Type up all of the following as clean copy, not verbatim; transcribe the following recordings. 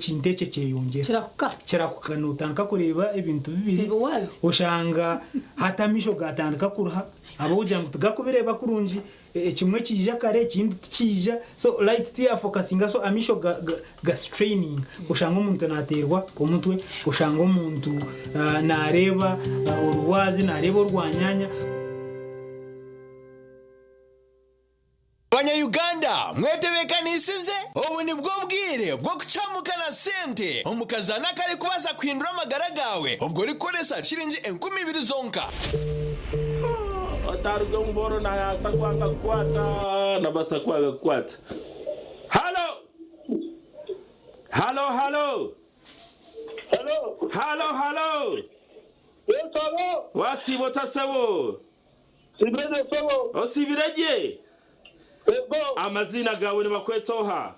ekinteke cyeyongera kirakukanutanga kureba ibintu bibiri ushanga hatamisho gatandika kuruha abo ujya ngo tugakubireba kurunji kimwe kija kare kindi kija so light tia focusing so amisho ga straining ushanga umuntu naterwa umutwe ushanga umuntu nareba urwazi nareba urwanyanya. Uganda mwetebekaniisize ubu ni bwo bwire bwo kucamukana sente omukazana kare kubaza kwindura amagara gawe ubwo rikoresa shiringi 20,000 zonka ataruga mboro na yasakwanga kwata na basakwanga kwata. Hello. Yes, hello. Wasibota sebo. Sibirege sebo. Osibirege. Amazina gawe ni bakwetoha.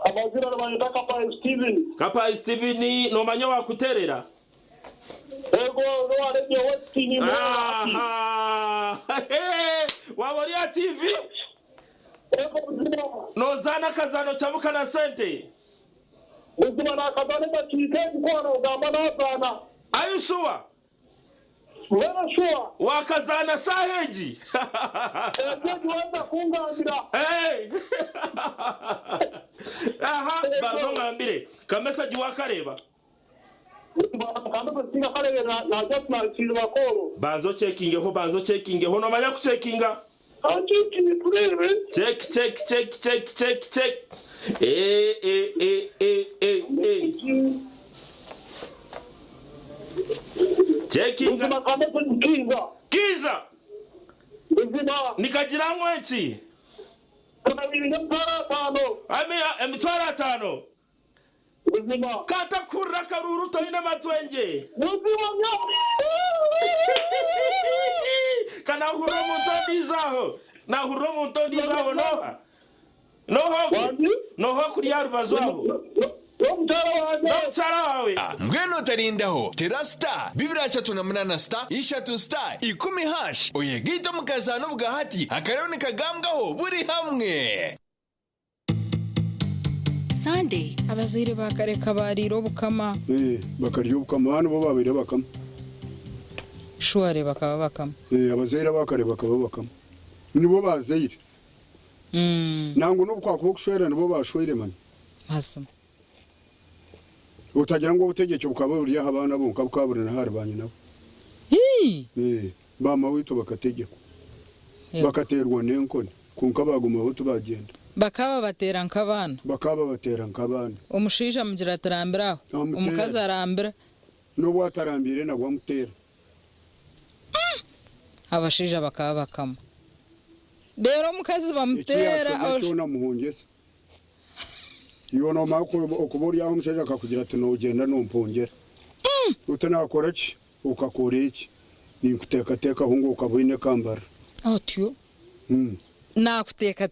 Amazina n'abanyita Kapa Steven ni no manyo wakuterera. Ego no arebye Westini mo. Wabori ya TV. Ego no zana kazano chamuka na sente. Uzima na kazano bakike kwano gamba na zana. Are you sure? Very sure. Wakazana saheji. Wanda kungangira. Hey. Aha, bazo ngambire. Kamesa jiwakareba. Banzo checking ho no manya ku checkinga. Check. Checking. Kiza. Nikajira ngwenchi. Emitwara tano. Kata kurra karuru toine matwenje. Kana huromu tondizaho. Na huromu tondizaho noha. Noho kuri yarubazwaho. Mweno tarindaho terasta bibira 38 star ishatu star 10 hash oyegito mukazano bwahati akarone kagambwaho buri hamwe. Sunday abazire bakareka bariro bukama bakaryo bukama hano bo babire bakama shware bakaba bakama abazire bakare bakaba bakama nibo bazire nango no kwako kushwera nibo bashwire manye hasuma utagira ngo utegeke bukaba buri abana bonka bukabure na hari banye nabo bama wito bakategeko bakaterwa nenkoni kunka baguma ho tubagenda bakaba batera nkabana umushija mugira tarambiraho umukazi arambira no bwatarambire na gwamutera abashija bakaba bakama rero umukazi bamutera ashona muhongeza Iwono makuru okuburi yaho mushaje akakugira ati no ugenda no mpongera utanakora ki ukakora iki ni kuteka hungu ukabwine kambara otyo nakuteka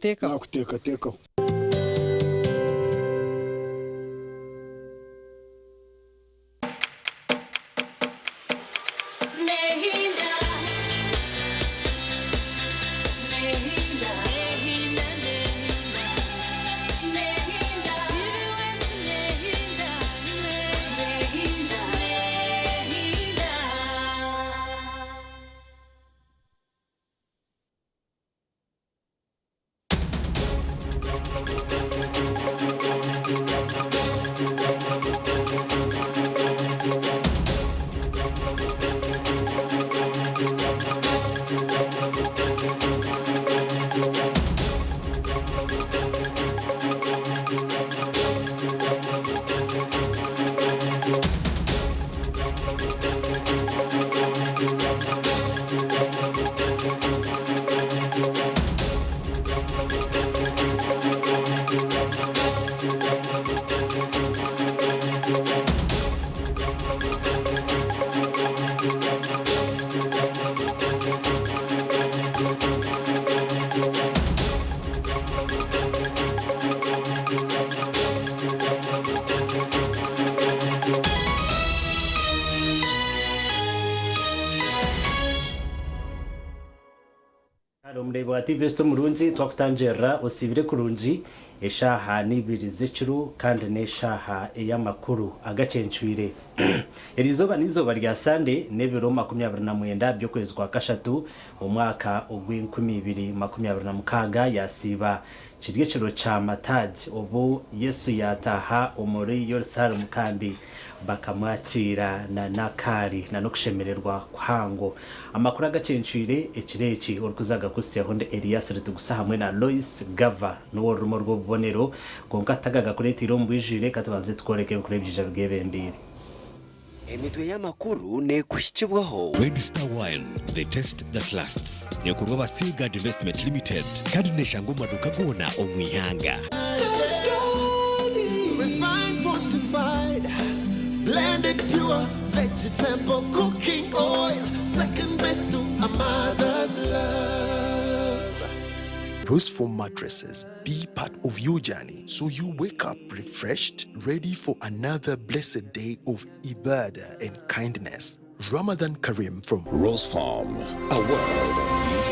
Mureba TV sto murunzi twakutanjera osibire kurunji eshaha n'ibiri z'ikiro kandi n'eshaha y'amakuru Agacencwire erizoba nizoba rya Sunday n'ebiro 29 by'okwezi kwa kashatu umwaka ogw'2026 yasiba kiryo cha mataji obu Yesu yataha umuri Yerusalemu kandi bakamwakira na nakari na nokushemererwa kwango amakuru Agacencwire ekireki orukuzaga kusyaho nde Elias Rutugusa hamwe na Loyce Gava no rumo rw'obubonero konka tagaga kuretira ombwijire katubanze tukoreke kurebyija bwebendire emitwe y'amakuru nekuhikibwaho Register Wine, the taste that lasts. Nekurwa basiga Investment Limited kandi neshango maduka gona omwihanga. Refined, fortified, blended pure vegetable cooking oil, second best to a mother's love. Roseful mattresses be part of your journey so you wake up refreshed, ready for another blessed day of ibadah and kindness. Ramadan Karim from Rose Farm, a world of beauty.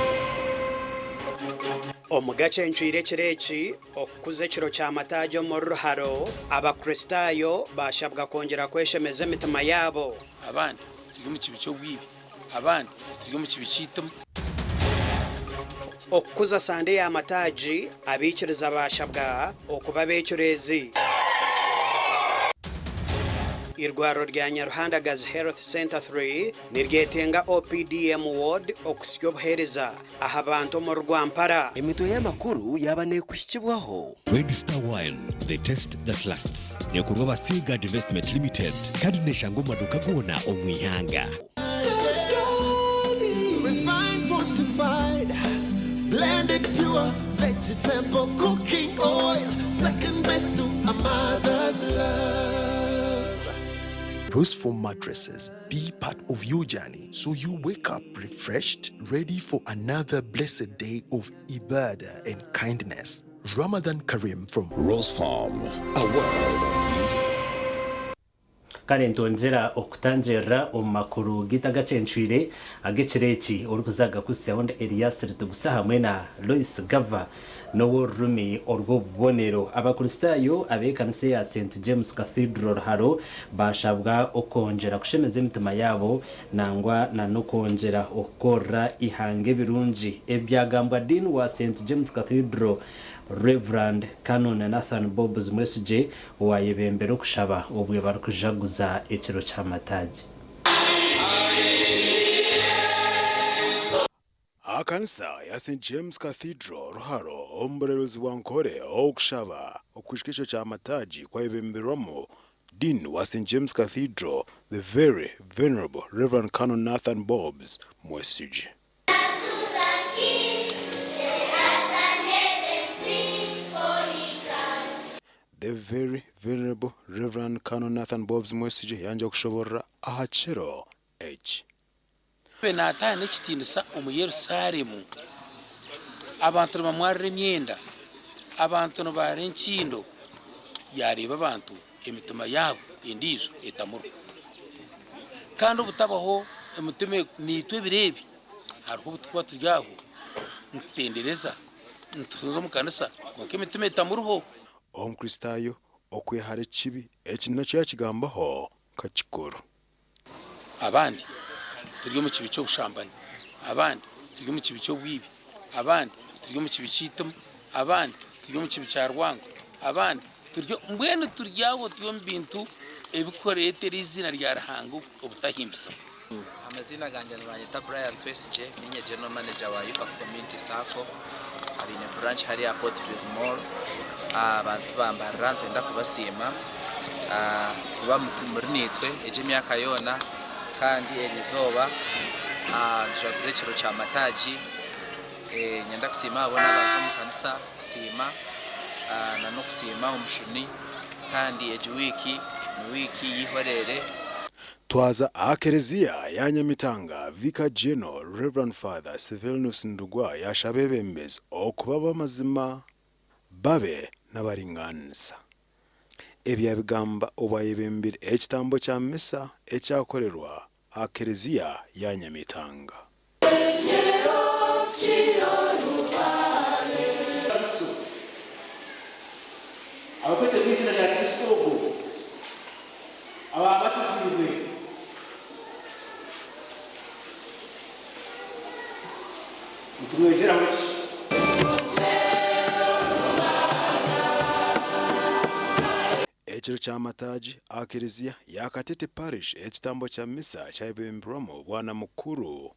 Omugacencwire kireki okukuza ekiro ky'amataagi omu ruharo abakristayo bashabwa kongera kweshemeza emitima yabo abandi turi mu kibi cy'obwibi abandi turi mu kibi cy'itemu okukuza sande y'amataagi abikiriza bashabwa okuba beekirezi irwaro rya Nyaruhanda Gazi Health Center 3 niryetenga OPDM ward okusyo buhereza aha bantu mu Rwampara emitwe y'amakuru yabane kuhikibwaho Register Wine, the taste that lasts. Nekurwa basiga Investment Limited kandi neshango maduka gona omwihanga. Refined, fortified, blended pure vegetable cooking oil, second best to a mother's love. Roseful mattresses be part of your journey so you wake up refreshed, ready for another blessed day of ibadah and kindness. Ramadan Karim from Rose Farm, a world of beauty. Kale ntonjera okutanjera omakuru gitagacencwire agekireki orukuzaga kusyaho nde Elias Rutugusa hamwe na Loyce Gava no rumi orw'obubonero abakristayo abekanise ya St James Cathedral haro bashabwa okongera kushemeza emitima yabo nangwa na nokongera okora ihange birungi ebyagambwa din wa St James Cathedral Reverend Canon Nathan Bob's message wayebembera okushaba obwe barukujaguza ekiro ky'amataagi akanisa ya St James Cathedral ruharo omberelezi wankore okushaba okushikisho ky'amataagi kwayebemberwamo Dean wa St James Cathedral, the very venerable Reverend Canon Nathan Bob's message. The very venerable Reverend Canon Nathan Bob's message yanja kushobora ahachero H. Benata n'ekitinisa omu Yerusalemu abantu bamwarira emyenda abantu nobara enkindo yareba abantu emitima yabo endizo etamuru kandi obutabaho emitima nitwe birebi hariho obutukwa turyaho ntendereza ntuzo mu kanisa ngo emitima etamuruho omukristayo okwehara ekibi ekina kyakigambaho kakikuru abandi turi mu kibi cy'obushambani abandi turi mu kibi cy'obwibi abandi turi mu kibi cy'itemu abandi turi mu kibi cya rwango abandi turyo mbwene turyaho tuyo mbintu ebikoretera izina rya Ruhango obutahimbisa amazina ganje nibanyita Brian Twesje ninye general manager wa Youth Community Sacco ari ne branch hari ya Cooperative Mall abantu bambarira ntenda kubasima kuba muri nitwe ejimyaka yona kandi erizoba turavuze kiro cya mataagi nyenda kusima abona bazo mu kanisa kusima na no kusima umushuni kandi eji wiki yihorere twaza akereziya ya Nyamitanga Vicar General Reverend Father Severus Ndugwa yashabebembezi okuba bamazima babe n'abaringanisa ebyabigamba obayebembere ekitambo kya misa ekyakorerwa akereziya ya Nyamitanga. Ekiro ky'amataagi Akereziya ya Katete Parish ekitambo kya misa kyabemberamu bwana mukuru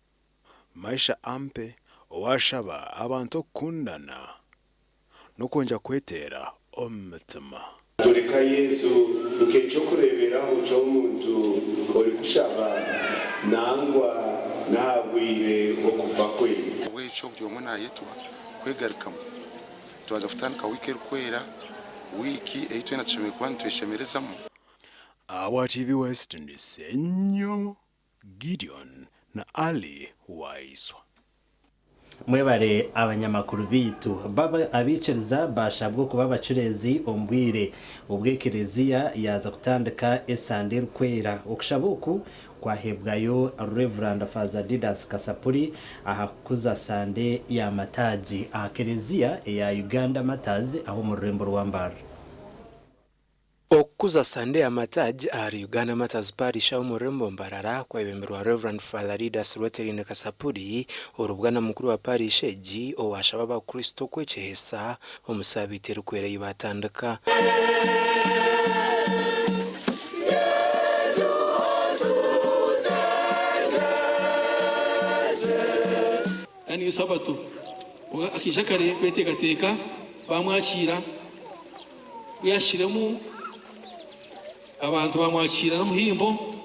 maisha ampe owashaba abantu okukundana nokwongera kweteera omutima. Turika Yesu nk'ekyokureeberaho ky'omuntu ori kushaba nangwa nahabwire okuva kwe obwekyo buli omwe naayetwa kwegarukamu twaza kutandika wiiki erikwera wiki eitwena tushemeye kuba nitweshemerezamu. Awa TV West Senyo Gideon na Ali Waiswa. Mwebare abanyamakuru bitu baba abiciriza bashabwo kuba abacurezi ombwire ubwekereziya yaza kutandika esande rukwera okushabuku kwahebwayo Reverend Father Didas Kasapuri ahakuza sande ya mataji akereziya ya Uganda matazi aho mu rurembo rwambara. Okuza sande ya mataji ari Uganda Matters Parish aho mu rurembo mbarara kwebemberwa Reverend Father Didas Roterinda Kasapuri urubwana mukuru wa parish eji owashaba ba Kristo kwechehesa omusabite rukwera yibatandika. Ani sabato akishakare kwetekateka bamwakira kuyashiremu abantu bamwakira no muhimbo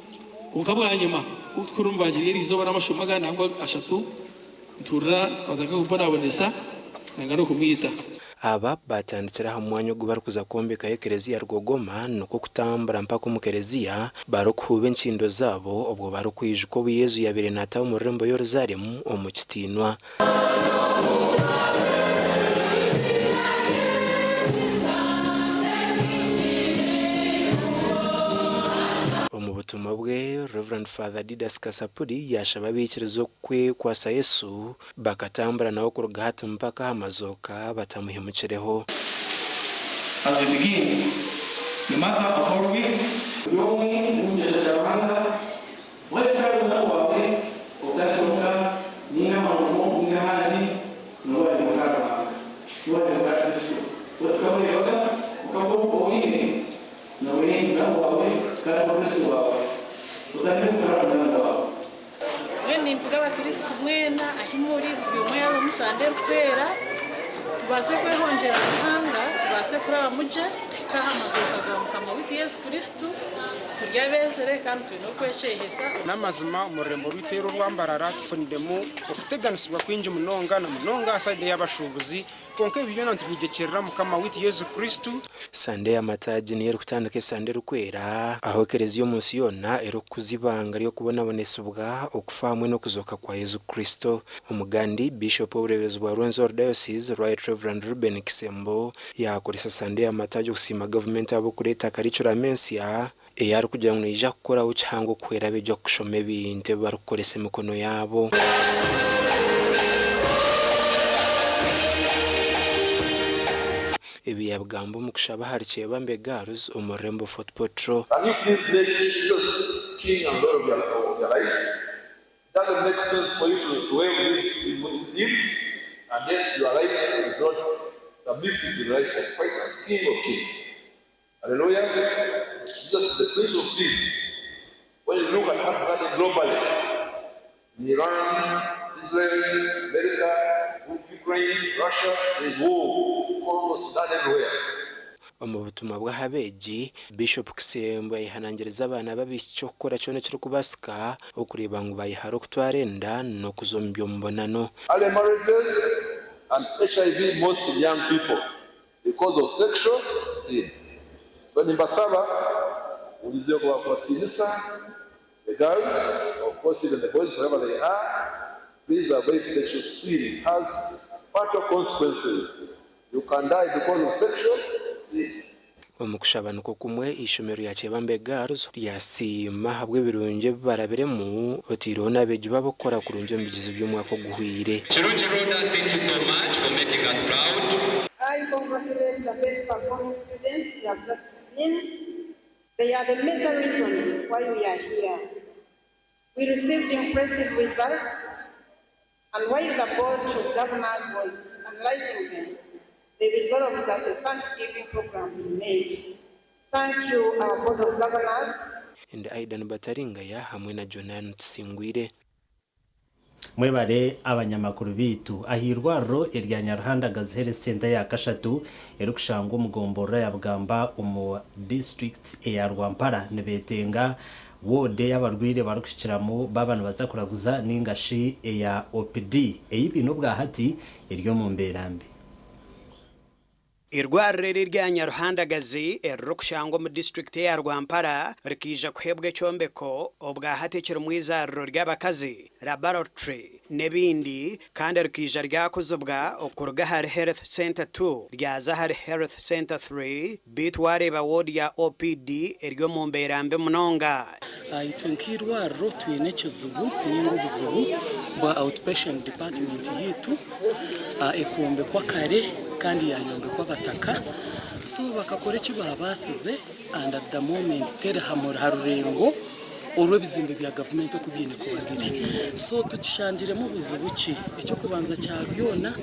ukabwanyuma utkurumvanjiri rizoba namashumaga nangwa ashatu turra badaka kubona bonesa nangano kumwita. Aba batandikira hamwanyo gubar kuza kombeka ekereziya rwogoma nuko kutambura mpaka mu kereziya barokuhube nchindo zabo obwo barokwijuko byezu yabere nataho mu rembo yo Rosario omukitinwa. Omubutumwa bwe Reverend Father Didas Kasapuri yashaba bikirizo kwe kwasa Yesu bakatambura nawo kurugata mpaka amazoka batamuhemukireho. As we begin the matter of our weeks, yomwe n'umushakabanga weka na wawe ukatoka ninga marumo ninga hali nowa mukara nowa Kristo weka yoga ukabo oine nowe ngabo wawe kana Kristo wawe utari mukara na wawe ni mpuga wa Kristo mwena ahimuri byomwe yabo musande kwera tubase kwehongera hanga tubase kuraba muje tikahamazoka gamukama witi Yesu Kristo turyabezere kandi twino kweshehesa namazima umurembo rwitero rwambarara tufundemo okuteganisibwa kwinje munonga na munonga aside y'abashubuzi konke ibyo nantubigekera mukama witi Yesu Kristo. Sande ya mataji niyo kutandika sande rukwera aho kereziyo munsi yona ero kuzibanga ryo kubona bonesubwa okufamwe no kuzoka kwa Yesu Kristo. Umugandi Bishop w'uburebezi bwa Rwenzori Diocese Right Reverend Ruben Kisembo yakoresa sande ya mataji kusima government abo kureta karicura mensia eyari kugira ngo ija gukora ucyango kwera bejo kushome binte barukorese mikono yabo. Ibi yabugambo mukushaba harikiye bambe girls umurembo Fort Patrol. Can you please make Jesus King and Lord of your life? It doesn't make sense for you to wave this lips and yet your life is not submissive to the life of Christ as King of Kings. Hallelujah. Jesus is the Prince of Peace. When you look at what's happening globally, in Iran, Israel, America, Ukraine, Russia, there is war almost done everywhere. Omubutumwa bwa habeji Bishop Kisembo yihanangiriza abana babicyokora cyone cyo kubasika okureba ngo bayiharo kutwarenda no kuzombyo mbonano. Early marriages and HIV most young people because of sexual sin. So number 7, ulizio kwa sinisa, the girls, of course even the boys, wherever they are, please avoid sexual sin. It has fatal consequences. You can die because of sexual sin. Omukushabanuko kumwe ishomero ya Chebambe Girls yasima habwe birunje barabiremu otirona beju babokora kurunje mbigize by'umwaka guhwire. Chirunji Roda, thank you so much for making us proud. I congratulate the best performing students you have just seen. They are the major reason why we are here. We received impressive results And while the Board of Governors was analyzing them, they resolved that a Thanksgiving program be made. Thank you, our Board of Governors. And Aidan Bataringaya hamwe na Jonan Tusingwire. Mwebare abanyamakuru bitu ahirwaro irya Nyaruhanda Gazere Center ya Kashatu erukushanga umugombora ya Bugamba umu district ya Rwampara nebetenga wode y'abarwire barukushikiramo babana bazakuraguza ningashi ya OPD eyibino bwa hati iryo mu mberambe irwarire rya Nyaruhandagazi erukushangwa mu district ya Rwampara rikija kuhebwe cyombeko obwa hatekero mwizarro ry'abakazi laboratory nebindi kandi rikija ryakozobwa okuruga hari health center 2 ryaza hari health center 3 bitware ba ward ya OPD eryo mu mberambe munonga itunkirwarro twine kizubu ningo buzubu bwa outpatient department yitu ekombe kwa kare kandi yanyombe kwa bataka so bakakora cyo babasize and at the moment tere hamura harurengo urwe bizimbe bya government ko byine ko babiri so tugishanjire mu buzubuki icyo kubanza cyabyona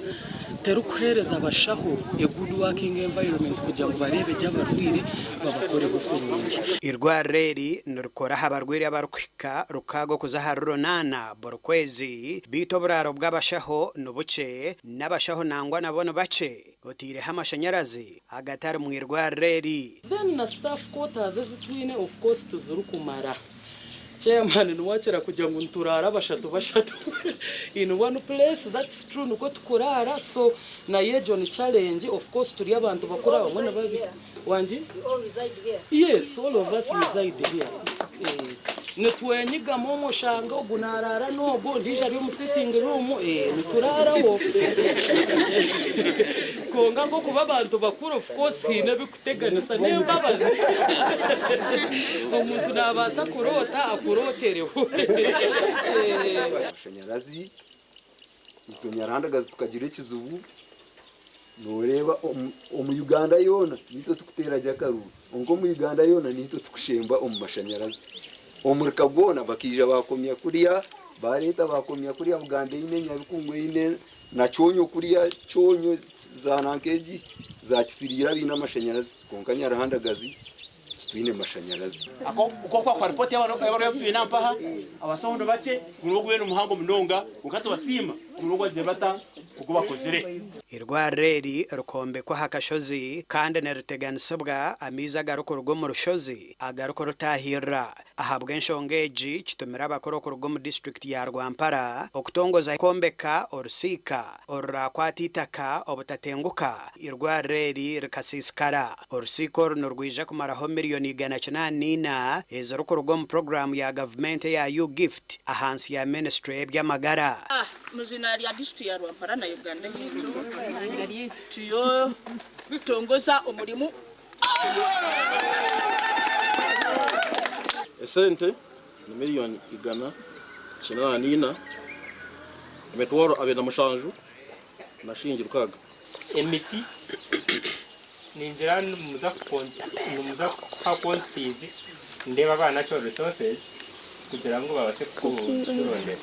teru kuhereza abashaho a good working environment kugira ngo barebe by'abarwire babakore gukurungi irwareri nurukora habarwire abarukwika rukago kuzaharuro nana borokwezi bito buraro bw'abashaho nubuce n'abashaho nangwa nabone bace otire hamashanyarazi agatari mu irwareri then na staff quarters zitwine of course tuzurukumara chairman nwachera kugira ngo nturara bashatu in one place. That's true nuko tukurara so na yejo challenge of course turi abantu bakora bamwe na babi wanji all reside here. Yes, all of us reside here. Netwenyiga momo shanga ogunarara nogo ndija ari mu sitting room niturara wo konga ngo kuba abantu bakuru of course hine bikuteganisa nembabazi umuntu nabasa kurota akurotereho amashanyarazi Nyaruhandagazi tukagira ikizubu noreba mu Uganda yona nito tukutera jakaru onko mu Uganda yona nito tukushemba mashanyarazi omurika bwona bakija bakomya kuriya bareta bakomya kuriya Uganda ine Nyarukungu ine na cyonyo kuriya cyonyo za nankeji za kisirira bina amashanyarazi konka Nyaruhandagazi twine mashanyarazi uko kwa report y'abaro twina mpaha abasondo bake kurugwe n'umuhango munonga ukato basima kurugwa zebata uko bakozere irwareri rukombe kwa hakashozi kandi neriteganisabwa amiza garuko rugo mu rushozi agaruko rutahira ahabwa enshongeji kitumira abakoro rugo mu district ya Rwampara okutongoza kombeka orusika orakwatitaka obutatenguka irwareri rikasiskara orusiko runurwija kumaraho miliyoni 190 ezoruko rugo mu program ya government ya you gift ahansi ya ministry by'amagara muzina ya district ya Rwampara na Uganda yitu tuyo tongoza umurimu esente ni miliyoni 190 emetwaro abena mushanju nashingira ukaga emiti ninjira muza quantities ndeba bana cyo resources kugira ngo babase kurondera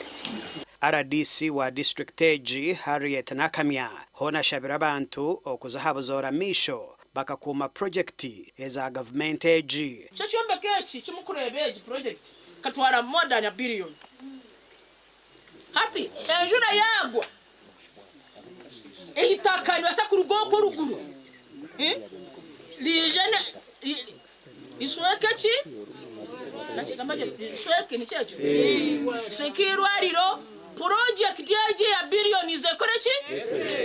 RDC wa district eji Harriet Nakamya hona shabira abantu okuzahabuzora misho bakakuma project eza government eji cyo cyombe kechi kimukurebeje project katwara more than $1 billion hati enjura yagwa ehitakanywa sakurugo ruguru lijene isweke nachikamaje isweke ni cyaje sekirwariro project yaje ya billion izekorechi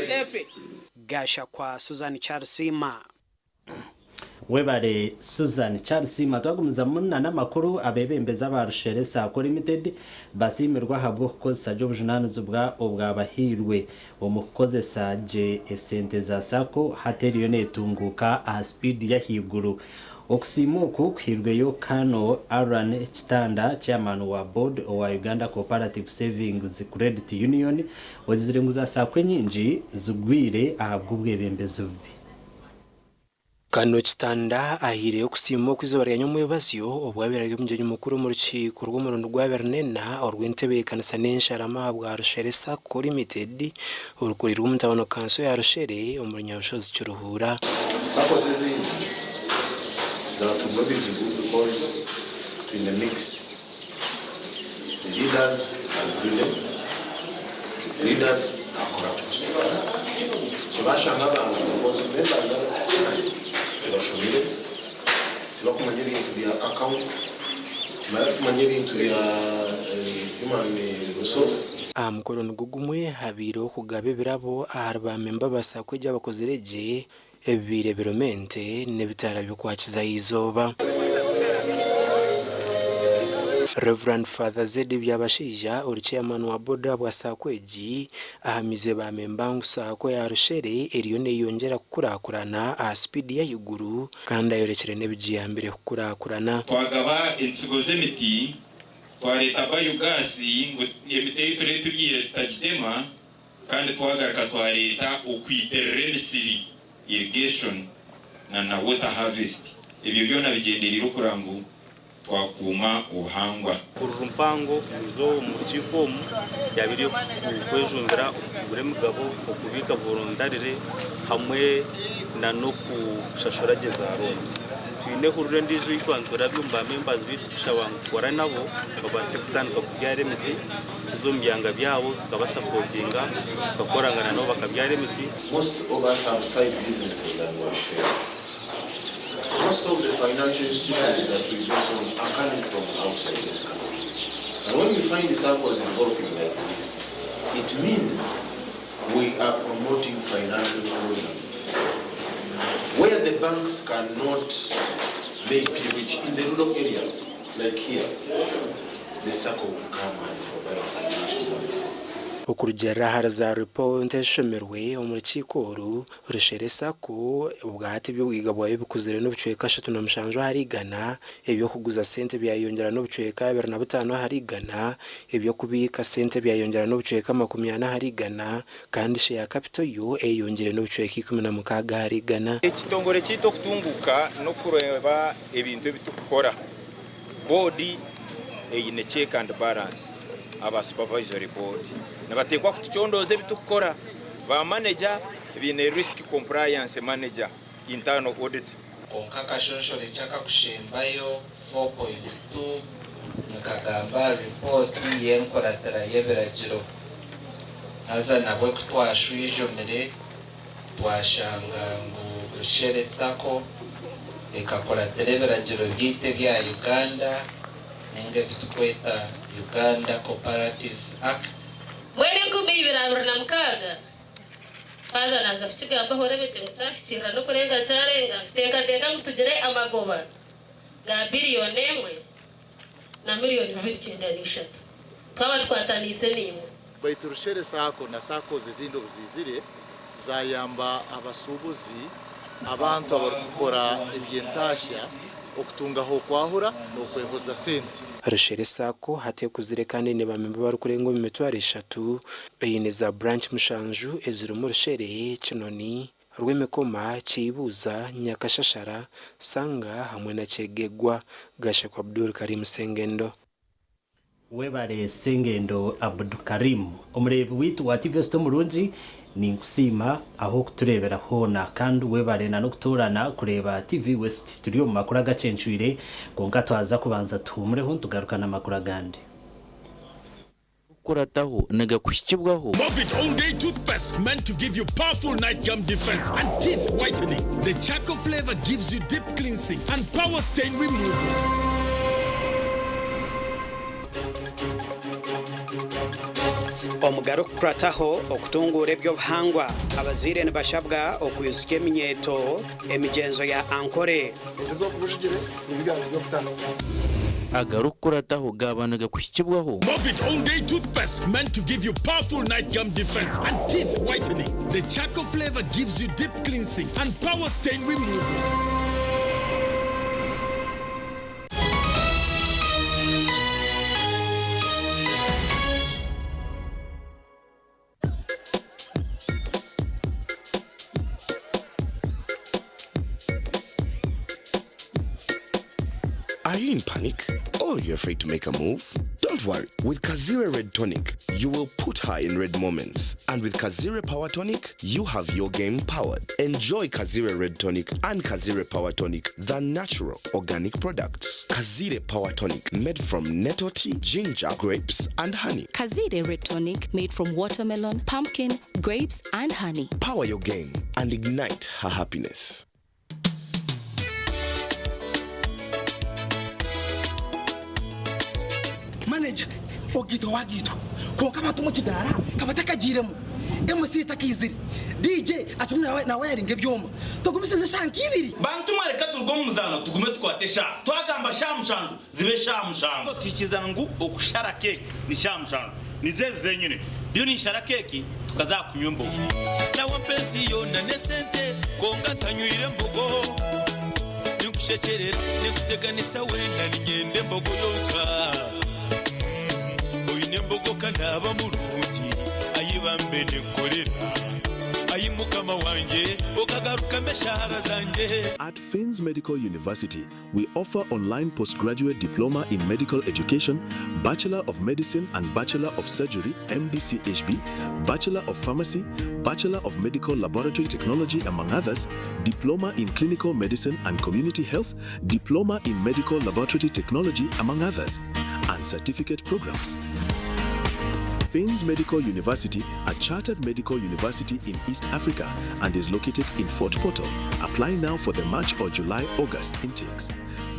efe gasha kwa Susan Charsima webare Susan Charsima twagumiza munna namakuru abebembeza barushere Sako Limited basimirwa habwo koza jo bujunanizo bwa bahirwe umukoze saje esente za Sako hateriyo netunguka a speed ya higuru okusimuku kwirweyo Kano Aran Chitanda chairman wa board wa Uganda Cooperative Savings Credit Union wazirenguza Sako nyinji zugwire ahabwo bwebembezo Kano kitanda ahire okusima kwizoba lya nyomwebazyo obwaberaga omujenyi mukuru mu rukiiko rw'omurundi gwa Bernena orw'entebe ekanisa n'ensharama bwa Rusheresa Limited orukuri rw'umutabano kanso ya Rushere omunyabushozi Kiruhura. Suppose ezindi zatumwa bizibu because in the mix the leaders are brilliant, leaders are corrupt. So bashanga abantu because members are bashobire bakumanyira into their accounts, bakumanyira into their human resource. Amukoro ngugumwe habiro kugabe birabo aharba memba basakwe y'abakozireje ebireberomente nebitara byo kwakiza izoba. Reverend Father Zedi byabashija uri chairman wa board bwa sakweji ahamize ba memba ngusakwe ya Rushere eriyo ne yongera kukurakurana a speed ya yuguru kandi ayorekere nebijiyambere kukurakurana. Twagaba insigo z'emiti twareta bayugasi ngo emiti turi tugire tajidema kandi twagaraka twareta ukwiterera misiri irrigation na water harvest ibyo byona bigenderira kurangu twakuma ubuhangwa kurumpango zo mu kikomu yabiriyo kwejumbira uburemugabo okubika volontarire hamwe na no kushashorageza rondo twine hurure ndizo yitwanzura byumba members bitu kushabanga kora nabo babase kutandika kubyare miti zo mbyanga byabo tukabasupportinga tukakorangana nabo bakabyare miti. Most of us have tried businesses that were fair. Most of the financial institutions that we base on are coming from outside this country. And when we find the circles developing like this, it means we are promoting financial inclusion. Where the banks cannot make you rich in the rural areas, like here, the circle will come and provide financial services. Okurugera haraza report eshomerwe omurikikoru Rusheresa ko ubwati byo kwiga bwaye bikuzire no bucweka 37 harigana ebyo kuguza sente byayongera no bucweka 25 harigana ebyo kubika sente byayongera no bucweka 40 harigana kandi she ya capital yo eyongere no bucweka 16 harigana. Ekitongore kito kutunguka no kureba ebintu bitukora body eyine check and balance aba supervisory board nabatekwa kutuchondoze bitukora ba manager bine risk compliance manager internal audit onkaka shosho lechaka kushembayo 4.2 mukagamba report yenkoratera yeberagiro aza nabwe kutwashwijo mere twashanga ngo Rushere tako ekakora tereberagiro bite bya Uganda nenge bitukweta Uganda Cooperatives Act. Mwene kubibira na mkaga. Faza naza kuchigamba horebete mutafisira no kurenga charenga tenga mutugire amagoba. Ga billion emwe na milioni 29. Kama twatanise nimwe. Baitu Rushere sako na sako zizindo zizire zayamba abasubuzi abantu abakora ebyentashya okutungaho kwahura no kwehoza sente. Rusheresa ko hate kuzire kandi ne bamemba barukurengo mimetware 3 eyineza branch mushanju eziro mu Rushere Kinoni Rwemekoma Kibuza Nyakashashara Sanga hamwe na Kegegwa gashe kwa Abdul Karim Sengendo. Webare Sengendo Abdul Karim umurebi witu wa TV Sto Murunji ni nkusima aho kuturebera hona kandi webare na no kuturana kureba TV West turiyo makuru Agacencwire gonga twaza kubanza tumureho tugarukana makuru agande kurataho naga kushikibwaho. Movit all day toothpaste meant to give you powerful night gum defense and teeth whitening. The charcoal flavor gives you deep cleansing and power stain removal. Omugaro kurataho okutungura ebyo buhangwa abazire nibashabwa okuyuzika eminyeto emigenzo ya ankore ezo kubujigire ibiganza byo kutana agarukurataho gabanaga kushikibwaho. Movit all day toothpaste meant to give you powerful night gum defense and teeth whitening. The charcoal flavor gives you deep cleansing and power stain removal. in panic? Or you're afraid to make a move? Don't worry. With Kazire Red Tonic, you will put her in red moments. And with Kazire Power Tonic, you have your game powered. Enjoy Kazire Red Tonic and Kazire Power Tonic, the natural organic products. Kazire Power Tonic, made from nettle tea, ginger, grapes, and honey. Kazire Red Tonic, made from watermelon, pumpkin, grapes, and honey. Power your game and ignite her happiness. Manager, ogito wagito. Ko kama tumuchidara, kama takajiremu. MC takiziri. DJ achumna na wiring ebyoma. Tugumisize shanki ibiri. Bantu mareka turgo muzano tugume twatesha. Twagamba shamushanju zibe shamushanju. Tikizana ngu okushara cake ni shamushanju. Nizeze nyine. Byo ni shara cake tukaza kunyumba. Na wapenzi yona nesente konga tanyuire mbogo. Nikushekere nikuteganisa wenda nigende mbogo yoka. Oyine kanaba mulungi ayibambe nekorera ayimukama wanje okagaruka meshahara zanje. At Fins Medical University, we offer online postgraduate diploma in medical education, Bachelor of Medicine and Bachelor of Surgery (MBCHB), Bachelor of Pharmacy, Bachelor of Medical Laboratory Technology, among others, Diploma in Clinical Medicine and Community Health, Diploma in Medical Laboratory Technology, among others, and certificate programs. Fins Medical University, a chartered medical university in East Africa, and is located in Fort Portal. Apply now for the March or July-August intakes.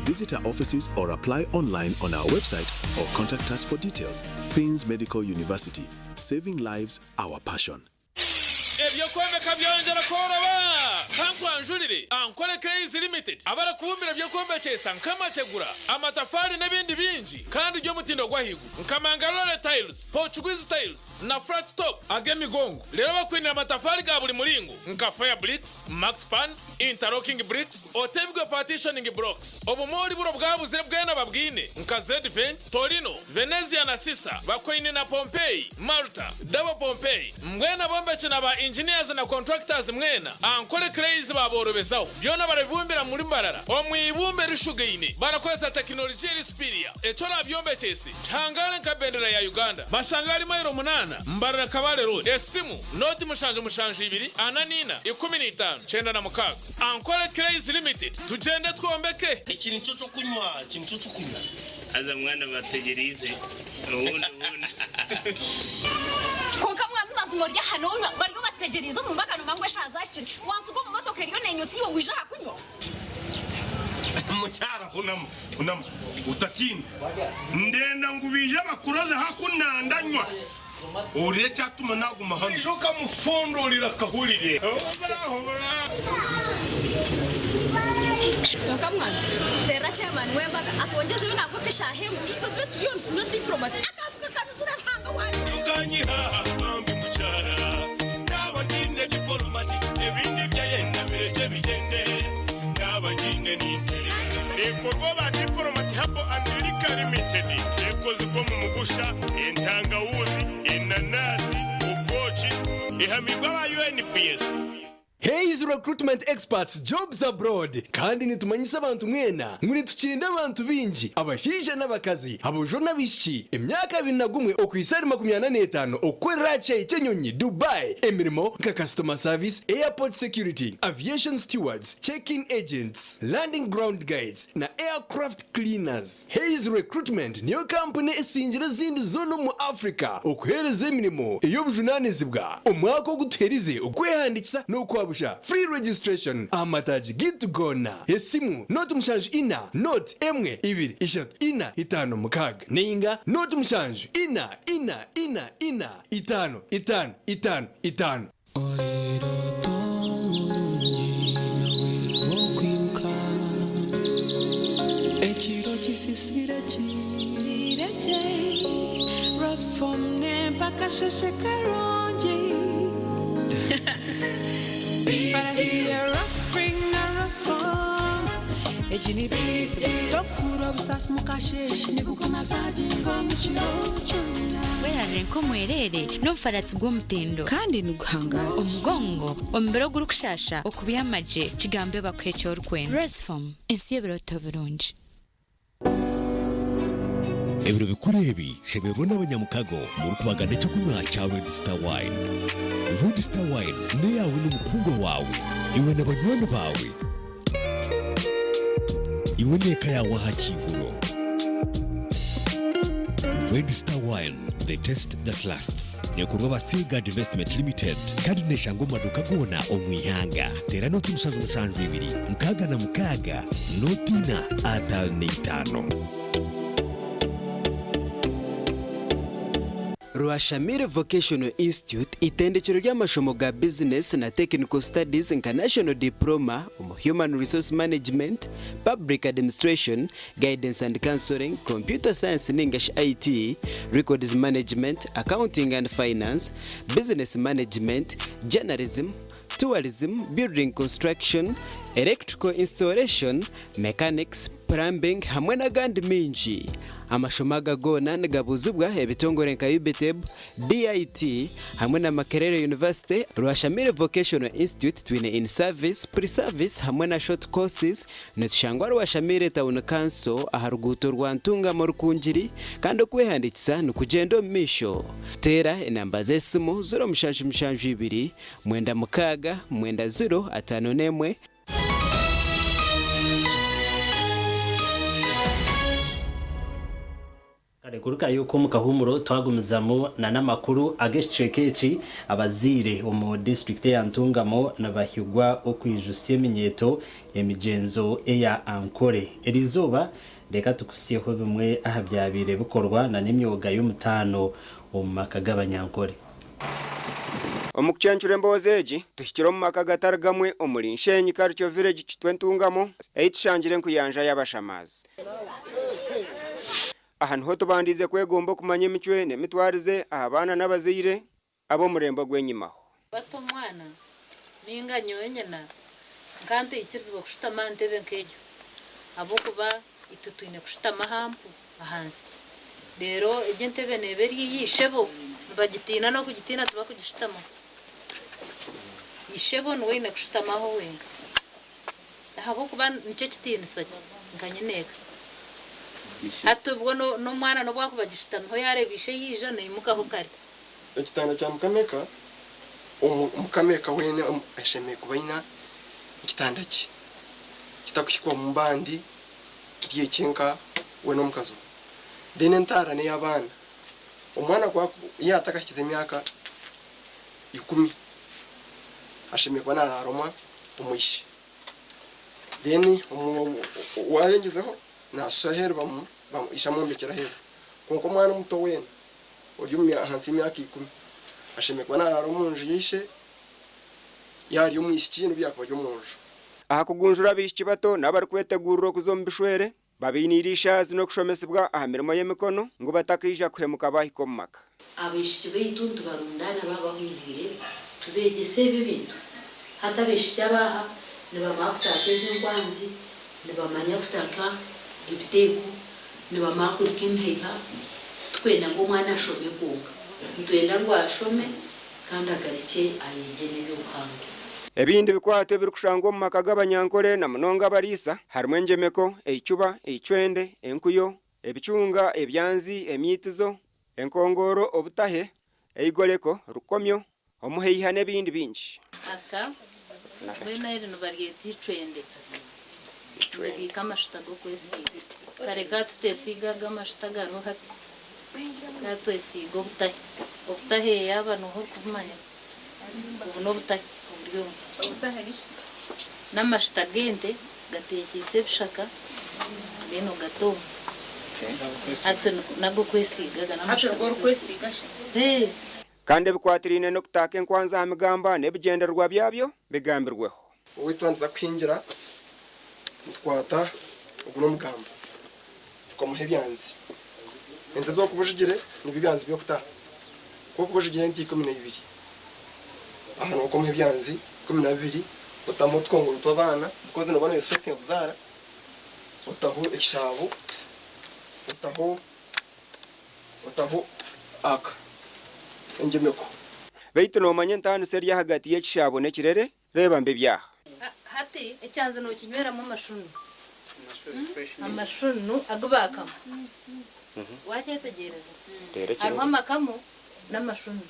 Visit our offices or apply online on our website or contact us for details. Fins Medical University, saving lives, our passion. Ebyo kwemeka byonjera koroba kankwanjulire ankole Crazy Limited abara kubumbira byo kwembekesa nkamategura amatafari n'ebindi bingi kandi ryo mutindo gwahigu nkamangalole tiles, Portuguese tiles na flat top agemigongo lero bakwinira amatafari ga buli mulingo nka fire bricks, max pans, interlocking bricks, otebwe partitioning blocks obumoli buro bwabuzire bwena babwine nka Z-Vent, Torino, Venezia na Sisa bakwine na Pompeii, Malta, Double Pompeii mbwena bombe china ba engineers na contractors mwena ankole Crazy baborobezaho byona barabibumbira muri mbarara omwibumbe rishugaine barakwesa technology rispiria echo nabyombe chese changale nkabendera ya Uganda bashangali mayiro 8 mbarara kabale road esimu noti mushanje 2 ananina 15 chenda na mukaga ankole Crazy Limited tugende twombeke ikintu cyo kunywa aza mwana bategerize ubundi konka mwana mazumorya hano bari bategerizo mu mbagano mangwe shazakiri wansuko mu motoka iriyo nenyosi yo ngwija hakunywa mucyara unam utatina ndenda ngubije bakuroze hakunandanywa uriye cyatuma naguma hano joka mufundurira kahurire konka mwana tera chairman wembaga akongeze we nako kishahemu ito twe tuyon tuno diplomat akatwe kanusira hanga waje ukanyiha ambi mucyara nabagine diplomat ebindi byayenda bireje bigende nabagine n'intere ekorwa ba diplomat habo America Limited ekoze ko mu mugusha entangawuzi inanasi ukochi ihamigwa ba UNPS. Hayes Recruitment Experts Jobs Abroad kandi nitumanyisa abantu mwena muri tukinda abantu bingi abashije n'abakazi abojo nabishiki emyaka 21 okwisari 25 okwera cyenyonyi Dubai emirimo nka customer service, airport security, aviation stewards, check-in agents, landing ground guides na aircraft cleaners. Hayes Recruitment niyo company esingira zindi zono mu Africa okuhereza emirimo ey'obujunanizibwa omwaka oguterize okwehandikisa no kwabusha free registration amataji gitu gona esimu note mushanju ina note emwe ibiri ishatu ina itano mukaga ninga note mushanju ina itano echiro chisisire chireche ros from ne pakasheshe karonji para here ros spring na ros from ejini biti dokuro busas mukashesh nikuko masaji ngomuchirocho Renko mwerere no farati gw'omutendo kandi nuguhangara omugongo ombero gurukushasha okubiyamaje kigambe bakwecho rukwenda Resform ensi y'ebiroto birungi ebiro bikurebi shemerwa n'abanyamukago muri kubagana cyo kunywa cya Red Star Wine. Red Star Wine ni yawe n'umukungu wawe, iwe n'abanywana bawe, iwe neka yawe hakihuro. Red Star Wine, the taste that lasts. Nekurwa ba Silgard Investment Limited kandi neshango maduka gona omwihanga. Tera noti musanzu ibiri mukaga na mukaga notina atal neitano. Rwashamire Vocational Institute itendekero ry'amashomo ga business na technical studies international diploma human resource management, public administration, guidance and counseling, computer science and English IT, records management, accounting and finance, business management, journalism, tourism, building construction, electrical installation, mechanics, plumbing hamwe n'agandi minji. Amashomo gagona nagabuzubwa ebitongore nka UBTEB, DIT hamwe na Makerere University. Rwashamire Vocational Institute twine in service, pre-service hamwe na short courses. Netushangwa Rwashamire Town Council aharuguto rwantunga mu Rukungiri kandi okwehandikisa nukugendo misho. Tera enamba z'esimu 0772 96 9051. Kuruka yuko mukahumuro twagumizamo na namakuru ageshekeki abazire mu district ya Ntungamo nabahigwa okwijusiye minyeto emigenzo eya ankore erizoba reka tukusiyeho bimwe ahabyabire bukorwa na n'imyoga y'umutano mu makagabanyankore. Omukyanchure mbozeji tushikiro mu makagatara gamwe omurinshenyi Karcho village kitwe Ntungamo eyitshangire nkuyanja y'abashamazi. Ahantu ho tubandize kwegomba kumanya imicwe nemitwarize abana n'abazire abo murembo gwenyimaho. Bato mwana ninga nyoyenyena kandi ikirizwa kushitama ntebe nkejo abo kuba itutwine kushitama hampu ahansi. Rero ije ntebe neberi yishebo bagitina no kugitina tuba kugishitama. Ishebo nwe ine kushitama ho wenga. Abo kuba nicyo kitinisaki nkanyeneka. Atubwo no mwana no bwakubagishitama ho yarebishe yija nimukaho kare. Ekitanda cya mukameka umukameka wene ashemeye kubaina ekitanda ki kitakushikwa mu mbandi kigiye kinka we no mukazo dene ntara ne yabana umwana kwa yatakashize imyaka 10 ashemeye kwa nararoma umuyishi deni warengezeho na shahero bamu ishamumbekera hero kuko mwana muto wene uri hansi imyaka 10 ashemekwa naramunje yishe yari umwishyikino byakaba byo munje. Aha kugunjura bishiki bato nabari kwetegurira kuzombishwere babinirisha zino kushomesibwa ahamirimo y'emikono ngo batakija kwemuka bahiko mumaka. Abishiki beituntu barundana babahungire tubegese bibintu hata bishiki abaha nibamakutapeze nkwanzi nibamanya kutaka ibitego nibamakuri impiha twenda ngo mwana ashome kunga twenda ngo ashome kandi agarike ayigene by'ubuhanga. Ebindi bikwate biri kushangwa mu makagabanyankore na munonga barisa harimo enjemeko eicuba eicwende enkuyo ebichunga ebyanzi emyitizo enkongoro obutahe eigoleko rukomyo omuheiha nebindi bingi. Aka wena iri no bariyeti twende twende kama shitago kwesiga kare katutesiga gamashitaga rohati natwesiga obutahe yaba no kumanya ubuno butahe uburyo namashitagende gatekise bishaka beno gato ate nago kwesiga namashitagoro kwesiga kandi bikwatirine no kutaka enkwanza amigamba nebigenderwa byabyo bigambirweho. Witwanza kwingira twata uguno mugamba tukamuhe byanzi ente zo kubujigire nibibyanzi byo kuta ko kubujigire nti 12 aha no kumuhe byanzi 12 utamutwo ngo utobana because no bana expecting kuzara utaho ekishabo utaho aka enjemeko beitu no manye ntanu seri hagati y'ekishabo nekirere reba mbe byaha hati ecyanze no kinywera mu mashunu amashunu agubaka wachetegereza Tere hariho amakamu n'amashunu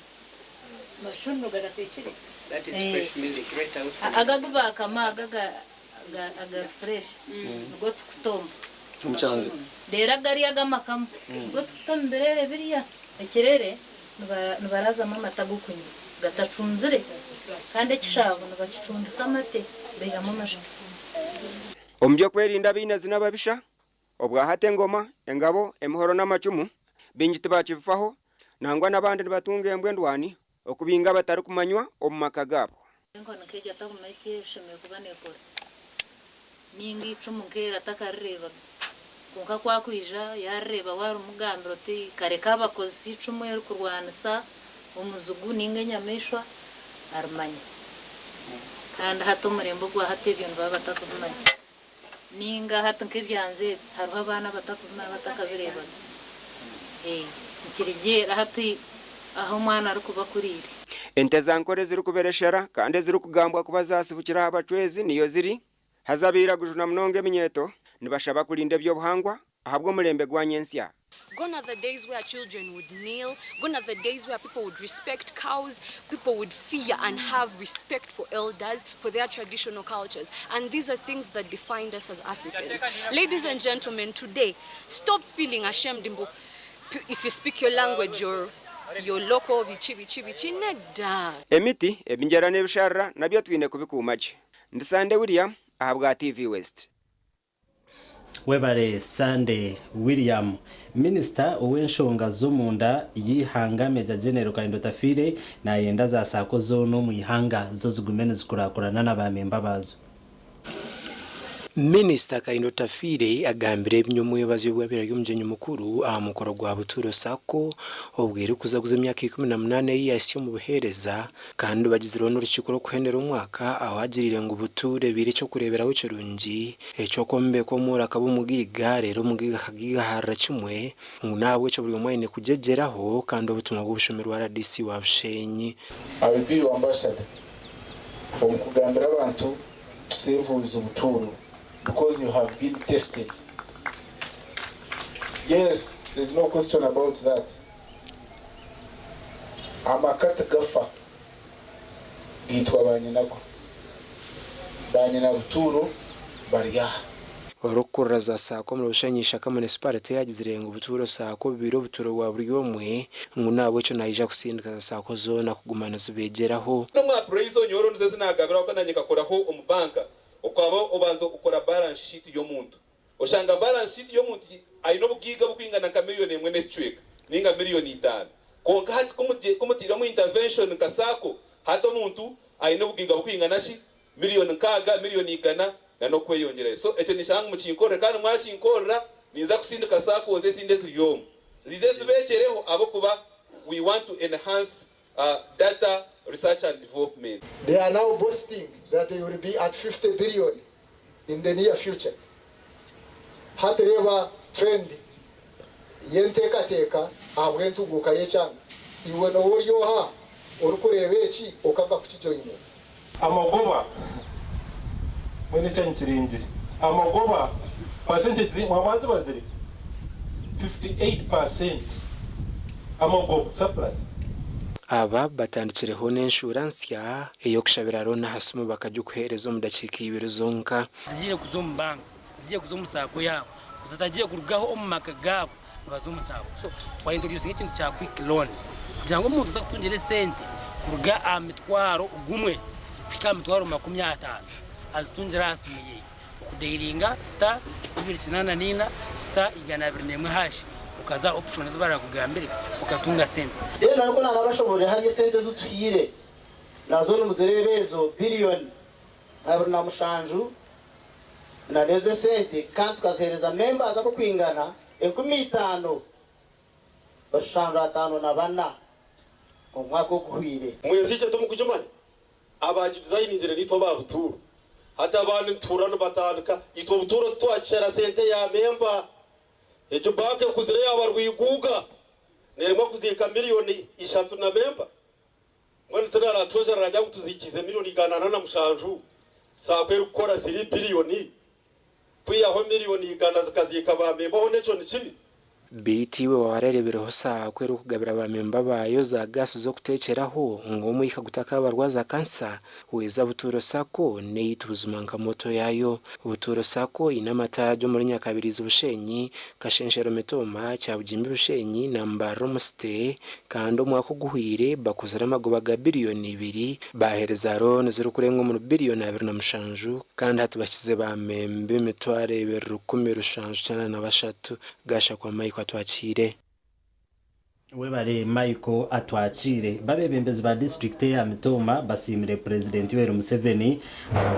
mashunu garakwikire That is fresh milk right out. agaguba kama aga fresh ngo tukutomba Umucanzi. dera gari agamakamu ngo tukutomba imbere biriya ekirere nibarazamo amata gukunywa gatacunzire kandi kishabo nibakicundisa amate beyamo amashwi Ombyo kwerinda binazi n'ababisha obwahate ngoma engabo emihoro n'amacumu binjite bakivaho nangwa nabandi nibatunga embwe ndwani okubinga batari kumanywa omumaka gabo ngono keja takumeke sheme kubanekora ningi icumu kera takareba kunka kwakwija yareba wari umugambiro ti kare kabakozi icumu yari kurwanisa umuzugu ninge nyameshwa armanya kandi hato murembo gwa hatebyo ndaba batakumanya ninga hato nk'ibyanze hariho abana batakumanya batakabireba ikirigera hati aho mwana ari kubakurire ente zankore ziri kubereshera kandi ziri kugambwa kuba zasibukira abacwezi niyo ziri hazabira gujuna mnonge minyeto nibashaba kulinda byobuhangwa ahabwo mulembe gwa nyensya. Gone are the days where children would kneel. Gone are the days where people would respect cows. People would fear and have respect for elders, for their traditional cultures. And these are things that defined us as Africans. Ladies and gentlemen, today, stop feeling ashamed if you speak your language or your local bichi neda. Emiti ebinjara nebishara nabyo twine kubikumaje. Ndisande William ahabwa TV West. Webare Sunday William Minister uwenshonga z'umunda yihanga Major General Kaindo Tafire na yenda za sako zono mu ihanga zo zigumene zikurakurana n'abamemba bazo. Minister Kaindo Tafire agambire ebinyomwebazi bwabira y'umjenyi mukuru amukoro gwa buturo sako obwire kuzaguza emyaka 18 yasyo mu buhereza kandi bagiziro n'urukiko rwo kuhendera umwaka awagirire ngo buture bire cyo kureberaho kirungi eco kombe ko mura kabumugiga rero mugiga kagiga haracumwe ngunabwe cyo buri mwene kujegeraho kandi obutumwa bw'ubushomero wa RDC wabushenyi abibi ambassador omukugambira abantu tusevuza ubuturo because you have been tested. Yes, there's no question about that. Amakata gafa gitwa banyinako banyina buturo bariya orokura za sako mu bushanyisha ka municipality yagizirenga ubuturo sako biro buturo wa buri yomwe ngunabo cyo nayija kusindika za sako zona kugumana zibegeraho no mwa praiso nyoro nze zinagabira okananyika koraho umubanka ukwabo obanzo ukora balance sheet y'omuntu oshanga balance sheet y'omuntu ayino bugiga bukwingana ka miliyoni emwe necweka ninga miliyoni 5 konka hati kumutira mu intervention kasako hato muntu ayino bugiga bukwingana shi miliyoni 6 miliyoni 100 na no kweyongera so eto nishanga mu kinkore kandi mwashinkorera niza kusindika sako ze sinde ziyom zize zibekereho abo kuba we want to enhance data research and development. They are now boasting that they will be at 50 billion in the near future. Hatreva trend yenteka abwentuguka yechanga iwe no woryoha orukurebeki okanga kukijoine amagoba mwene chanyiringiri amagoba percentage mwamanzi bazire 58% amagoba surplus aba batandikireho n'insurance ya eyo kushabira rona hasumu bakajya kuhereza mu dakika ibiro zonka agiye kuzombanga agiye kuzomusako yabo uzatagiye kurugaho omumaka gabo bazomusako so twaintroduce ikintu cya quick loan kugira ngo umuntu zakutungire sente kuruga amitwaro ugumwe fika amitwaro 50 azitungira asimiye ukudehiringa star 289 star 221 hash ukaza option zibara kugambira ukatunga sente nako nabashobore hari sente zutuyire nazo n'umuzerebezo billion abo namushanju na neze sente kandi tukazereza members abo kwingana 15 bashanju 5 na bana umwako kuhire mwezi cyo tumukujumana abaji design ingere nito babuturu hata abantu turano batandika ito buturo twacera sente ya member ejo banke kuzire yabarwiguga nerimo kuzika miliyoni 3 na member mwana tara treasurer rajya kutuzikize miliyoni 100 na mushanju sabe ukora 3 billion kwiyaho miliyoni 100 zikazika ba member ho neco ni kibi biti we warerebereho sakwe ro kugabira abamemba bayo za gas zo kutekeraho ngo muyika gutaka abarwaza kansa weza buturo sako neyitu buzumanga moto yayo buturo sako inamatajo muri nyakabiriza ubushenyi kashenshero metoma cya bujimbi bushenyi nambaro muste kandi umwaka guhwire bakuzira amagoba ga biliyoni 2 bahereza rone ziri kurenga mu biliyoni 2 kandi hatubashize bamembe mitware 10 rushanju cyana na bashatu gasha kwa Mike atwakire we bare Michael atwakire babebembezi ba district ya Mitoma basimire president Yoweri Museveni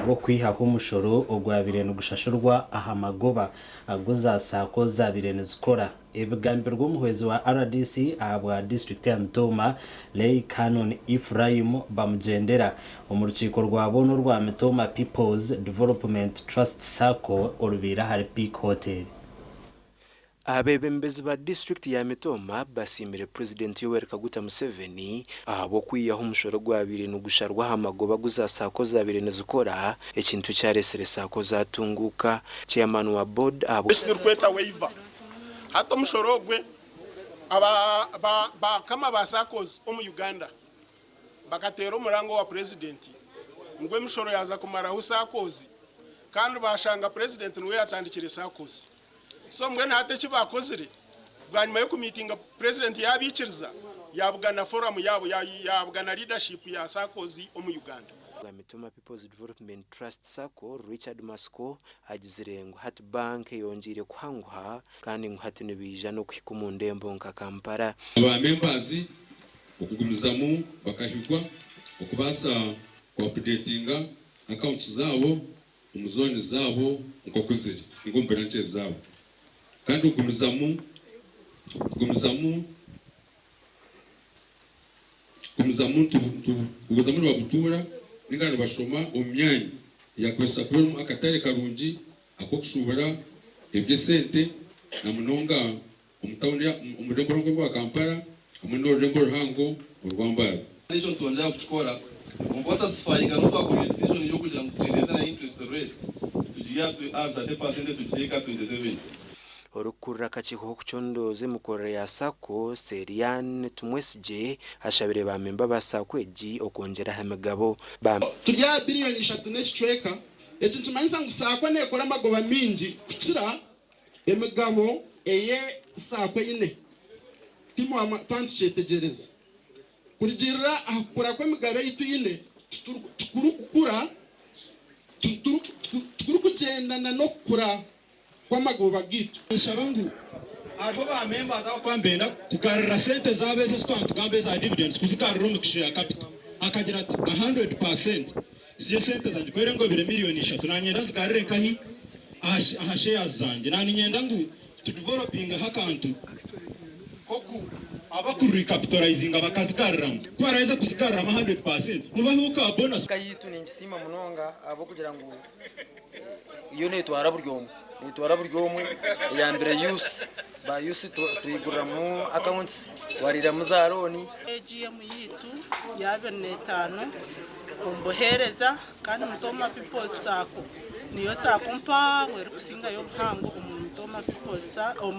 ngo kwiha umushoro ogwabire no gushashurwa ahamagoba aguza sako zabire zikora ebigambiro rw'umuhwezi wa RDC abwa district ya Mitoma Lay Canon Ephraim bamugendera umurukiko rwabono rwa Mitoma People's Development Trust Sako orubira hari Peak Hotel. Abebembezi ba district ya Mitoma basimire president Yoweri Kaguta Museveni abo kwiyaho umushoro gwabire no gusharwa hamagoba guzasako zabire nezikora ekintu cyaresere sako zatunguka chairman wa board abo kweta waiver hata umushoro gwe aba kama basakozi mu Uganda bakatero umurango wa president ngwe umushoro yaza kumara usakozi kandi bashanga president niwe yatandikire sakozi so mwe ntate kibakozire bwanyuma yo kumitinga president yabikiriza yabugana forum yabo yabugana leadership ya sakozi mu Uganda. Mitoma People's Development Trust Sako Richard Masco agizirengo hat bank yongire kuhanguha kandi nguhati nibija no kwikumundembo nka Kampala aba members okugumizamu bakahigwa okubasa cooperatinga accounts zabo umuzoni zabo nkokuziri ngombera zabo kandi okugumizamu babutura ningana bashoma umyanya yakwesa kubera akatare karungi akokushubura ebyesente na munonga umutawuni umurembo rwa Kampala amuno rembo ruhango urwambara nation tuonja kuchukora umbo satisfying no twakora decision yo kuja kutireza na interest rate tujiya to add 30% tujeka 27 orukura kachiho kuchondoze mukore ya Sako Serian Tumwesije ashabire bamemba basakweji okongera hamegabo turya biliyoni 3 n'ekicweka ekintu manyisa ngusakwa nekora magoba mingi kuchira emegabo eye sakwe ine timo amantu chetegereza kurigirira akura kwa emegabo yitu ine tukura kugendana no kura kwa magoba gitu shabangu aho ba members aho kwambena kukarira sente zabese squant kambeza dividends kuzikarira mu kisho ya capital akagira 100% siyo sente zagikwere ngo bire miliyoni 3 nanyenda zikarire kahi aha shares zanjye nani nyenda ngo to developing akantu koku abakuru recapitalizing abakazikarira kwareza kuzikarira 100% mubaho ka bonus kayitu ningisima munonga abo kugira ngo iyo netwara buryomo nitwara buryomo ya mbere use ba use tuyigura mu accounts warira muzaroni AGM yitu yabe netano umbohereza kandi Mitoma People Sako niyo sako mpango kusinga yo mpango Mitoma People Sako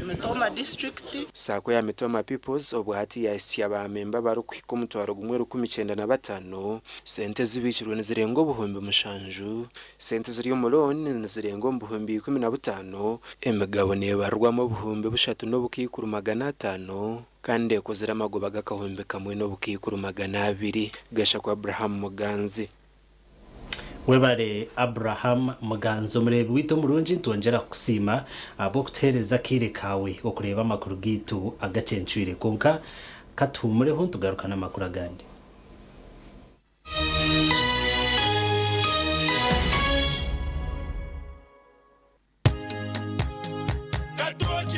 Mitoma district Sako ya Mitoma Peoples obwati ya siya ba memba barukwiko mutwaro gumwe 15 sente zibicirwe zirengo buhumbi mushanju sente ziri yo muloni zirengo buhumbi 15 emegabo ne barwamo buhumbi bushatu no bukikuru 500 kandi kozira amagoba gakahumbi kamwe no bukikuru 200 gasha kwa Abraham Muganzi webare Abraham Muganzo murebe wito murunji twongera kusima abo kutereza kire kawe okureba makuru gitu Agacencwire konka katumureho tugarukana amakuru agandi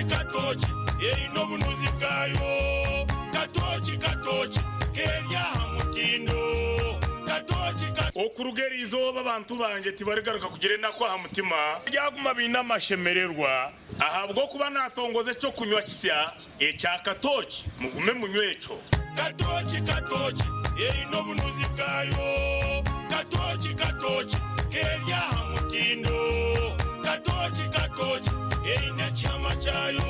katochi yeri no bunuzi bwayo katochi kerya hamutindo okurugeri izoba abantu bange tibarigaruka kugire nakwa hamutima ryaguma bina mashemererwa ahabwo kuba natongoze cyo kunywa kisya ecya katochi mugume munyweco katochi yeri no bunuzi bwayo katochi kerya hamutindo katochi yeri na chama chayo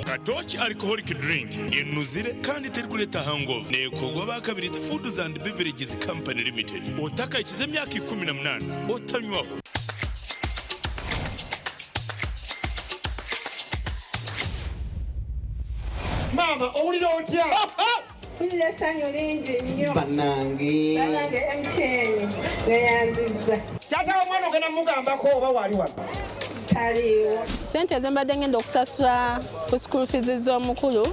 Katochi alcoholic drink inuzire kandi terkuleta hangover nekogwa bakabiri Foods and Beverages Company Limited otaka ikize myaka 18 otanywaho. Mama owulira otya? Mpulira sanyu lingi nnyo. Bannange MTN weyanziza. Kyatawo omwana ogenda mugambako oba wali wano? Taliwo. Sente zembadde ngenda okusasula ku school fees z'omukulu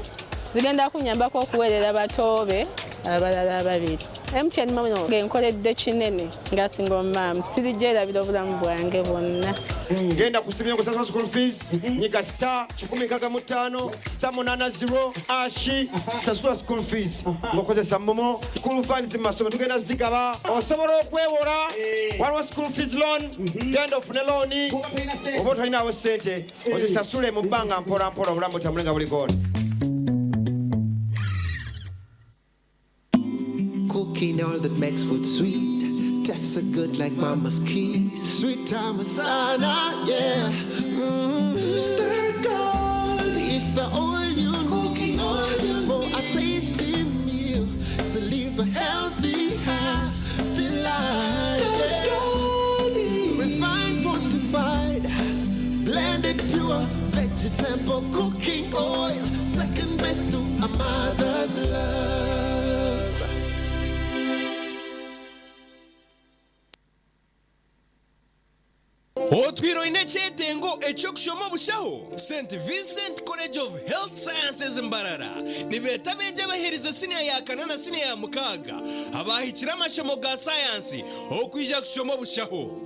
zigenda kunyambako okuweerera batoobe abalala ababiri. MTN mama ngenkoledde kinene ngasinga omumaamu sirijjerabira obulamu bwange bwonna. Ngenda kusibira kusasula school fees nyiga star 165 star 80 ashi sasula school fees ngokozesa momo school funds masome tugenda zigaba osobola okwewola waliwo school fees loan genda ofune loan oba otolinawo sente ozisasule mu bbanga mpola mpola obulamu butamulenga buli goona. Cooking all that makes food sweet. Tastes so good like mama's kiss. Sweet Tamasana, yeah. Stir gold is the oil you cooking oil for a tasty meal to live a healthy, happy life. Stir gold, refined, fortified, blended pure vegetable cooking oil, second best to a mother's love. Otwiro inechetengo echokushomo bushaho St. Vincent College of Health Sciences Mbarara nibeta beje baheriza senior ya kana na senior ya mukaga abahikira amashomo ga science okwija kushomo bushaho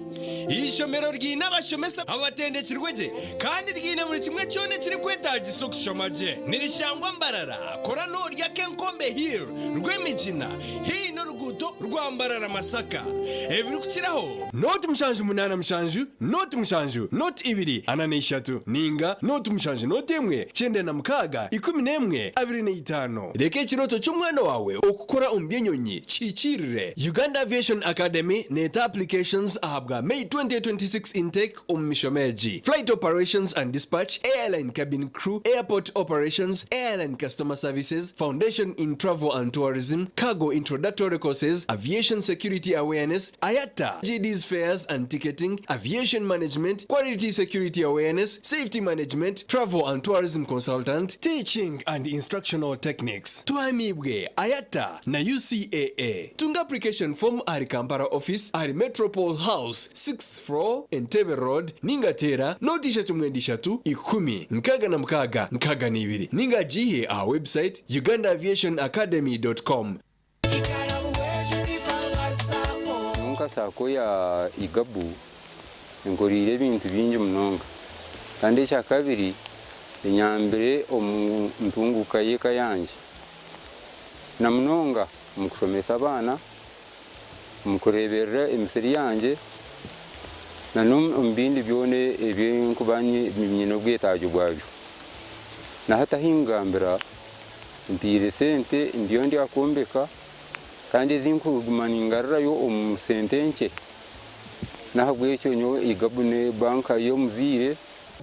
ishomero ryina abashomesa abatendekirweje kandi ryina buri kimwe cyone kiri kwetaje sokushomaje nirishangwa Mbarara kora no rya Kenkombe Hill rw'emijina hino ruguto rwa Mbarara Masaka ebiri kukiraho not mushanju munana mushanju not mushanju not ibiri anane ishatu ninga not mushanju not emwe cyende na mukaga 11 25 reke kiroto cy'umwana wawe okukora umbyenyonyi cicirire Uganda Aviation Academy neta applications ahabwa May 2026 intake Mishomeji flight operations and dispatch airline cabin crew airport operations airline customer services foundation in travel and tourism cargo introductory courses aviation security awareness ayata GD's fares and ticketing aviation management quality security awareness safety management travel and tourism consultant teaching and instructional techniques tuamibwe ayata na UCAA tunga application form ari Kampala office ari Metropole House 6th floor Entebbe Road ningatera notisha mwendishatu 10 nkaga na mkaga ni ibiri ninga jihe a website ugandaviationacademy.com. Nunca sako ya igabu ngorire bintu bingi munonga kandi cya kabiri inyambere omuntunguka yeka yanje na munonga mukusomesa abana mukureberera emisiri yanje na mbindi byone ebyenkubanye binyino bwetajo bwabyo na hata hingambira mpire sente ndiyo ndi akombeka kandi zinkugumaningarra yo omusentenche na habwecyo nyo igabune banka yo muzire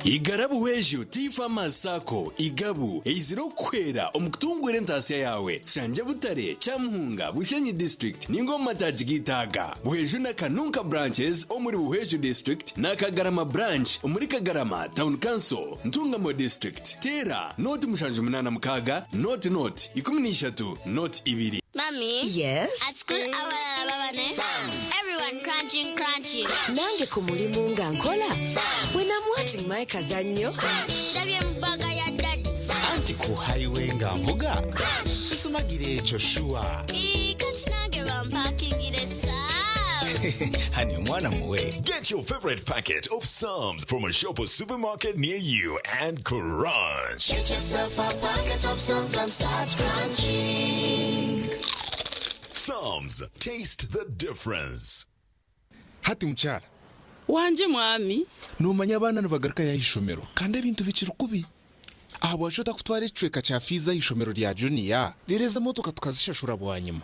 Igarabu weju tifa masako igabu eiziro kwera omukutungwire ntasiya yawe chanje butare chamuhunga bushenyi district ningoma tajigitaga buheju na kanunka branches omuri buheju district na kagarama branch omuri kagarama town council ntungamo district tera not mushanju munana mukaga not 13 not ibiri. Mommy? Yes? At school, our babane. Everyone crunching. Nange kumulimu nga nkola. When I'm watching my kazanyo. Dabye mbaga ya daddy. Anti ku highway nga mvuga. Sisumagire echo shua. Kanti nange bampakingire sa. Hani mwana muwe. Get your favorite packet of Psalms from a shop or supermarket near you and crunch. Get yourself a packet of Psalms and start crunching. Psalms, taste the difference. Hati mchara wanje mwami numanya abana nibagaruka ya ishomero kandi ebintu bikiri kubi aho bashota kutwara icweka cya fiza ishomero rya junior rireza motoka tukazishashura bwanyuma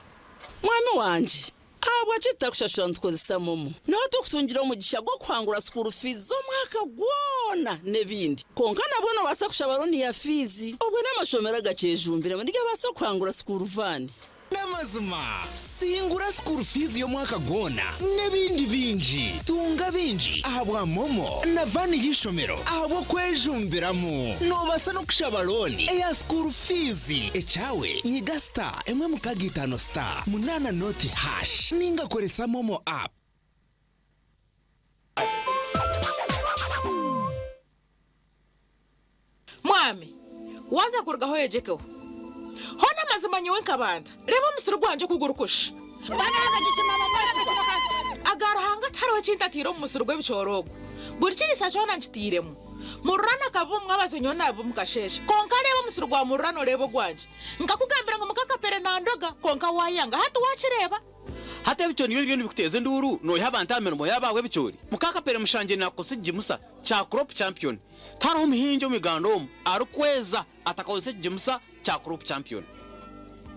mwami wanje Abwa chita kushashura ntukozesa momo. Naho tukutungira umugisha gwo kwangura school fees zo mwaka gwona nebindi. Konka nabwo no basa kushabaroni ya fees. Obwe n'amashomera gacejumbira ndiga basa kwangura school van. Namazima singura school fees yo mwaka gwona nebindi binji tunga binji ahabwa momo na vani yishomero ahabwo kwejumbiramo no basa no kushabaroni eya school fees echawe nyiga star emwe mukagitano star munana noti hash ninga koresa momo app. Mwami waza kurgaho yejekeho hona mazima nyewe nkabanda reba umusiro gwanje kugurukusha banaga gisimama mwese agarahanga taro cintatiro umusiro gw'ibicorogo buri kiri sacona nchitiremo murana kabumwa bazenyo nabo mukasheshe konka reba umusiro gwa murano rebo gwanje nkakugambira ngo mukakapere nandoga konka wayanga hatu wachireba hata bichoni byo bikuteze nduru no yabantamero yabawe bichori mukakapere mushanje nakusigimusa cha crop champion taro muhinjo migandom arukweza atakaose jimusa cha crop champion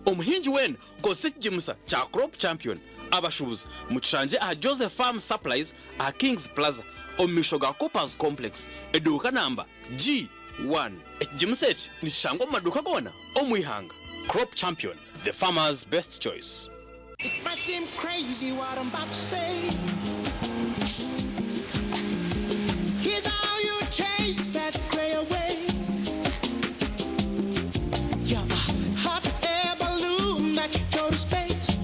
umuhinji wena kose jimusa cha crop champion abashubuza mucanje a Joseph Farm Supplies a Kings Plaza omishoga Coopers Complex eduka namba G1 jimusechi ni shango maduka gona omwihanga crop champion the farmer's best choice. It might seem crazy what I'm about to say. Here's how you chase that gray away. You're a hot air balloon that you go to space.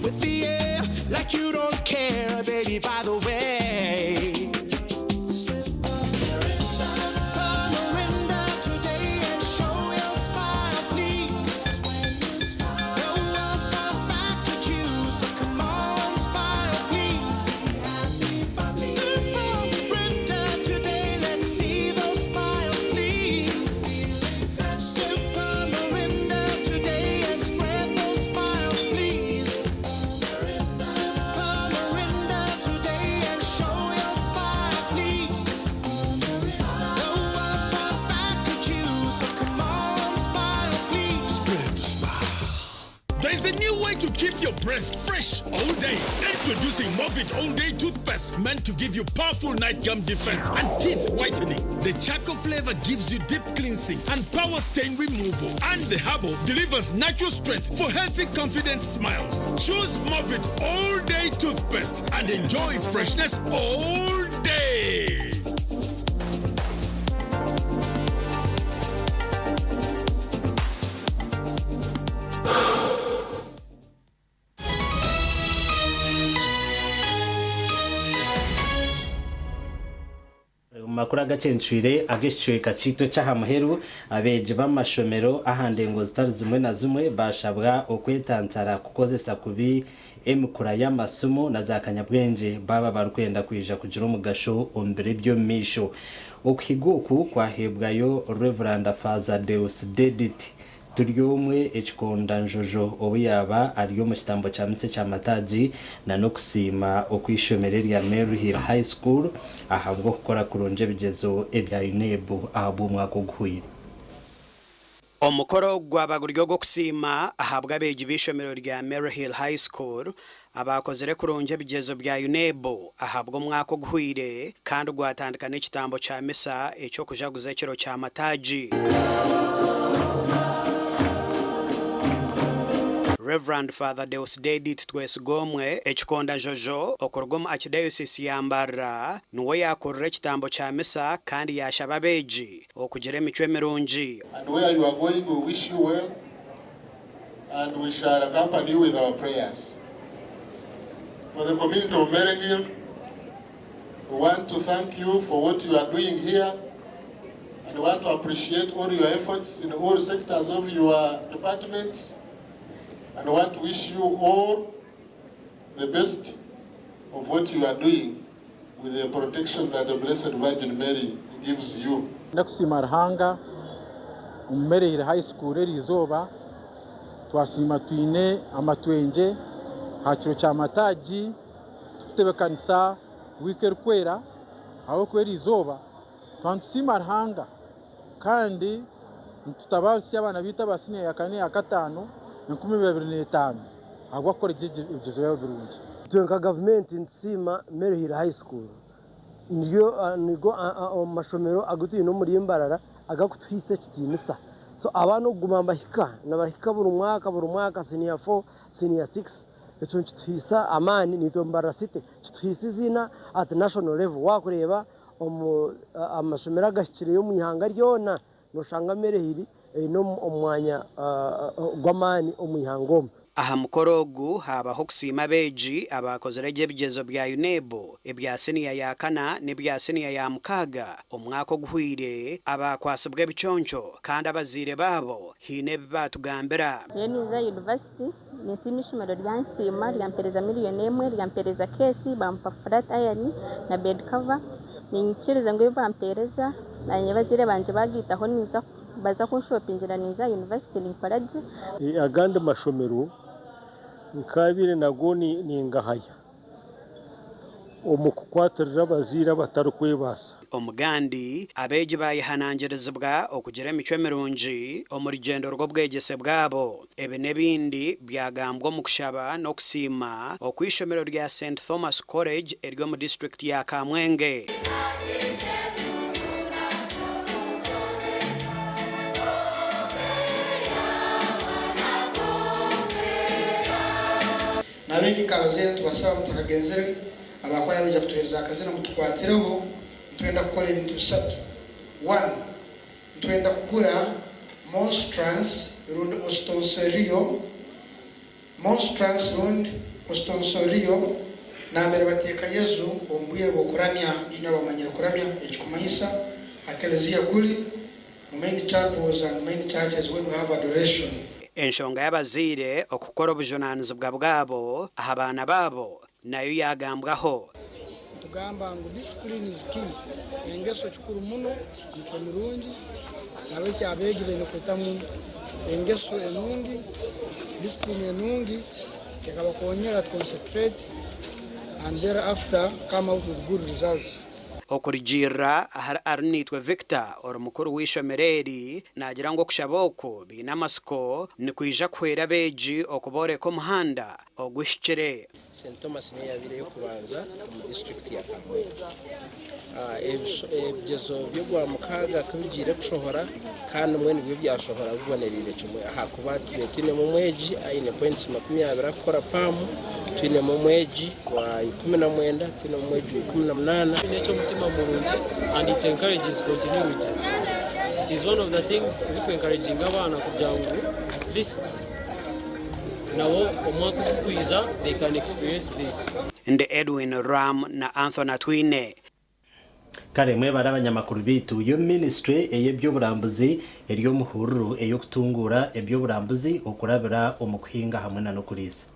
With the air like you don't care, baby, by the way. Keep your breath fresh all day. Introducing Movit All Day Toothpaste, meant to give you powerful night gum defense and teeth whitening. The charcoal flavor gives you deep cleansing and power stain removal. And the herbal delivers natural strength for healthy, confident smiles. Choose Movit All Day Toothpaste and enjoy freshness all day. makuru agacencwire agishwe kacito cyahamuheru abeje bamashomero ahandengo zitari zimwe na zimwe bashabwa okwetanzara kukozesa kubi emukura y'amasomo na zakanyabwenge baba barukwenda kwija kugira umugasho ombere byo misho okihiguku kwahebwayo Reverend Father Deus Dedit turyomwe ekikonda njojo obuyaba ariyo mu kitambo cya mise cya mataji na no kusima okwishomere rya Mary Hill High School ahabwo gukora kuronje bigezo ebya UNEB ahabwo mwako guhwire omukoro gwabaguryo go kusima ahabwa beji bishomero rya Mary Hill High School abakozere kuronje bigezo bya UNEB ahabwo mwako guhwire kandi gwatandika n'ikitambo cya misa ecyo kujaguza ekiro cya mataji. Reverend Father Deus Dedit Twesgomwe ekikonda njojo okorgomu archdiocese yambara nuwe yakorera ekitambo cya misa kandi yashaba beji okugira emicwe mirungi. And where you are going, we wish you well and we shall accompany you with our prayers. For the community of Mary Hill, we want to thank you for what you are doing here and we want to appreciate all your efforts in all sectors of your departments. And I want to wish you all the best of what you are doing with the protection that the Blessed Virgin Mary gives you. Nakusima Ruhanga Mary Hill High School rizoba twasima twine amatwenje hakiro cya mataji tutebekanisa wike rukwera aho kwera izoba twansima Ruhanga kandi tutabarisi abana bita basine ya kane ya gatano 2025 agwakora ibyo bya birungi twenka government nsima Maryhill High School nigo amashomero agutuye no muri Mbarara agakutwise kitinisa so abantu guma mbahika nabahika buri mwaka senior 4 senior 6 echo twisa amani nito Mbarara City twisa izina at national level wakureba amashomero agashikire yo munyanga ryona no shanga Maryhill no omwanya gwamani omuyangoma aha mukorogu habaho kusima beji abakozere ebyebigezo bya UNEBO ebya senior ya kana n'ebya senior ya mukaga omwaka oguhwire abakwasibwa ebiconco kandi abazire babo hine batugambira Yeniza University nisimi ishomero ryansima ryampereza $1,000,000 ryampereza kesi bampa flat iron na bed cover ninkiriza ngo bampereza na nyabazire banje bagitaho niza baza kunshopingira niza University linkaraje agandi mashomero nkabire nagoni ningahaya omukukwatirira abazira batarukwebasa omugandi abeji bayihanangirizibwa okugira emico mirungi omurugendo rw'obwegese bwabo ebe n'ebindi byagambwa mu kushaba n'okusiima okwishomero rya St Thomas College eryo mu district ya Kamwenge nabengi kabazere tubasaba mutakagenzere abakwaya bijya kutuhereza akazina mutukwatireho twenda gukora ibintu bisatu 1 twenda kugura monstrance rundi ostonsorio na mbere bateka Yesu ombwire bokuramya ino bamanyira kuramya ekikumanyisa akelezia kuli main chapels and main churches when we have adoration enshonga y'abazire okukora obujonanizibwa bwabo aha baana babo nayo yagambwaho tugamba ngo discipline is key engeso kikuru muno muco mirungi nabe kyabegi bene kwetamu engeso enungi discipline enungi yakabakonyera to concentrate and thereafter come out with good results okurijira arnitwe Victor orumukuru w'ishomereri nagira ngo kushaboko bina amasiko ni kwija kwera beji okuboreka omuhanda ogwishikire St Thomas ne yabire yo kubanza mu district ya Kamwenge ebyezo byo gwa mukaga kubigire kushohora kandi mwene byo byashohora bubonerire kimwe hakuba tine mu mweji ayine points 20 akora pamu tine mu mweji wa 19 tine mu mweji 18 necho mutima murungi and it encourages continuity. It is one of the things we encouraging abana kugira ngo at least nawo omwaka kukwiza they can experience this. Nde Edwin Ram na Anthony Twine kare mwe barabanyamakuru bitu yo ministry eyebyoburambuzi eriyo muhururu eyo kutungura ebyoburambuzi okurabira omukuhinga hamwe na nokurisa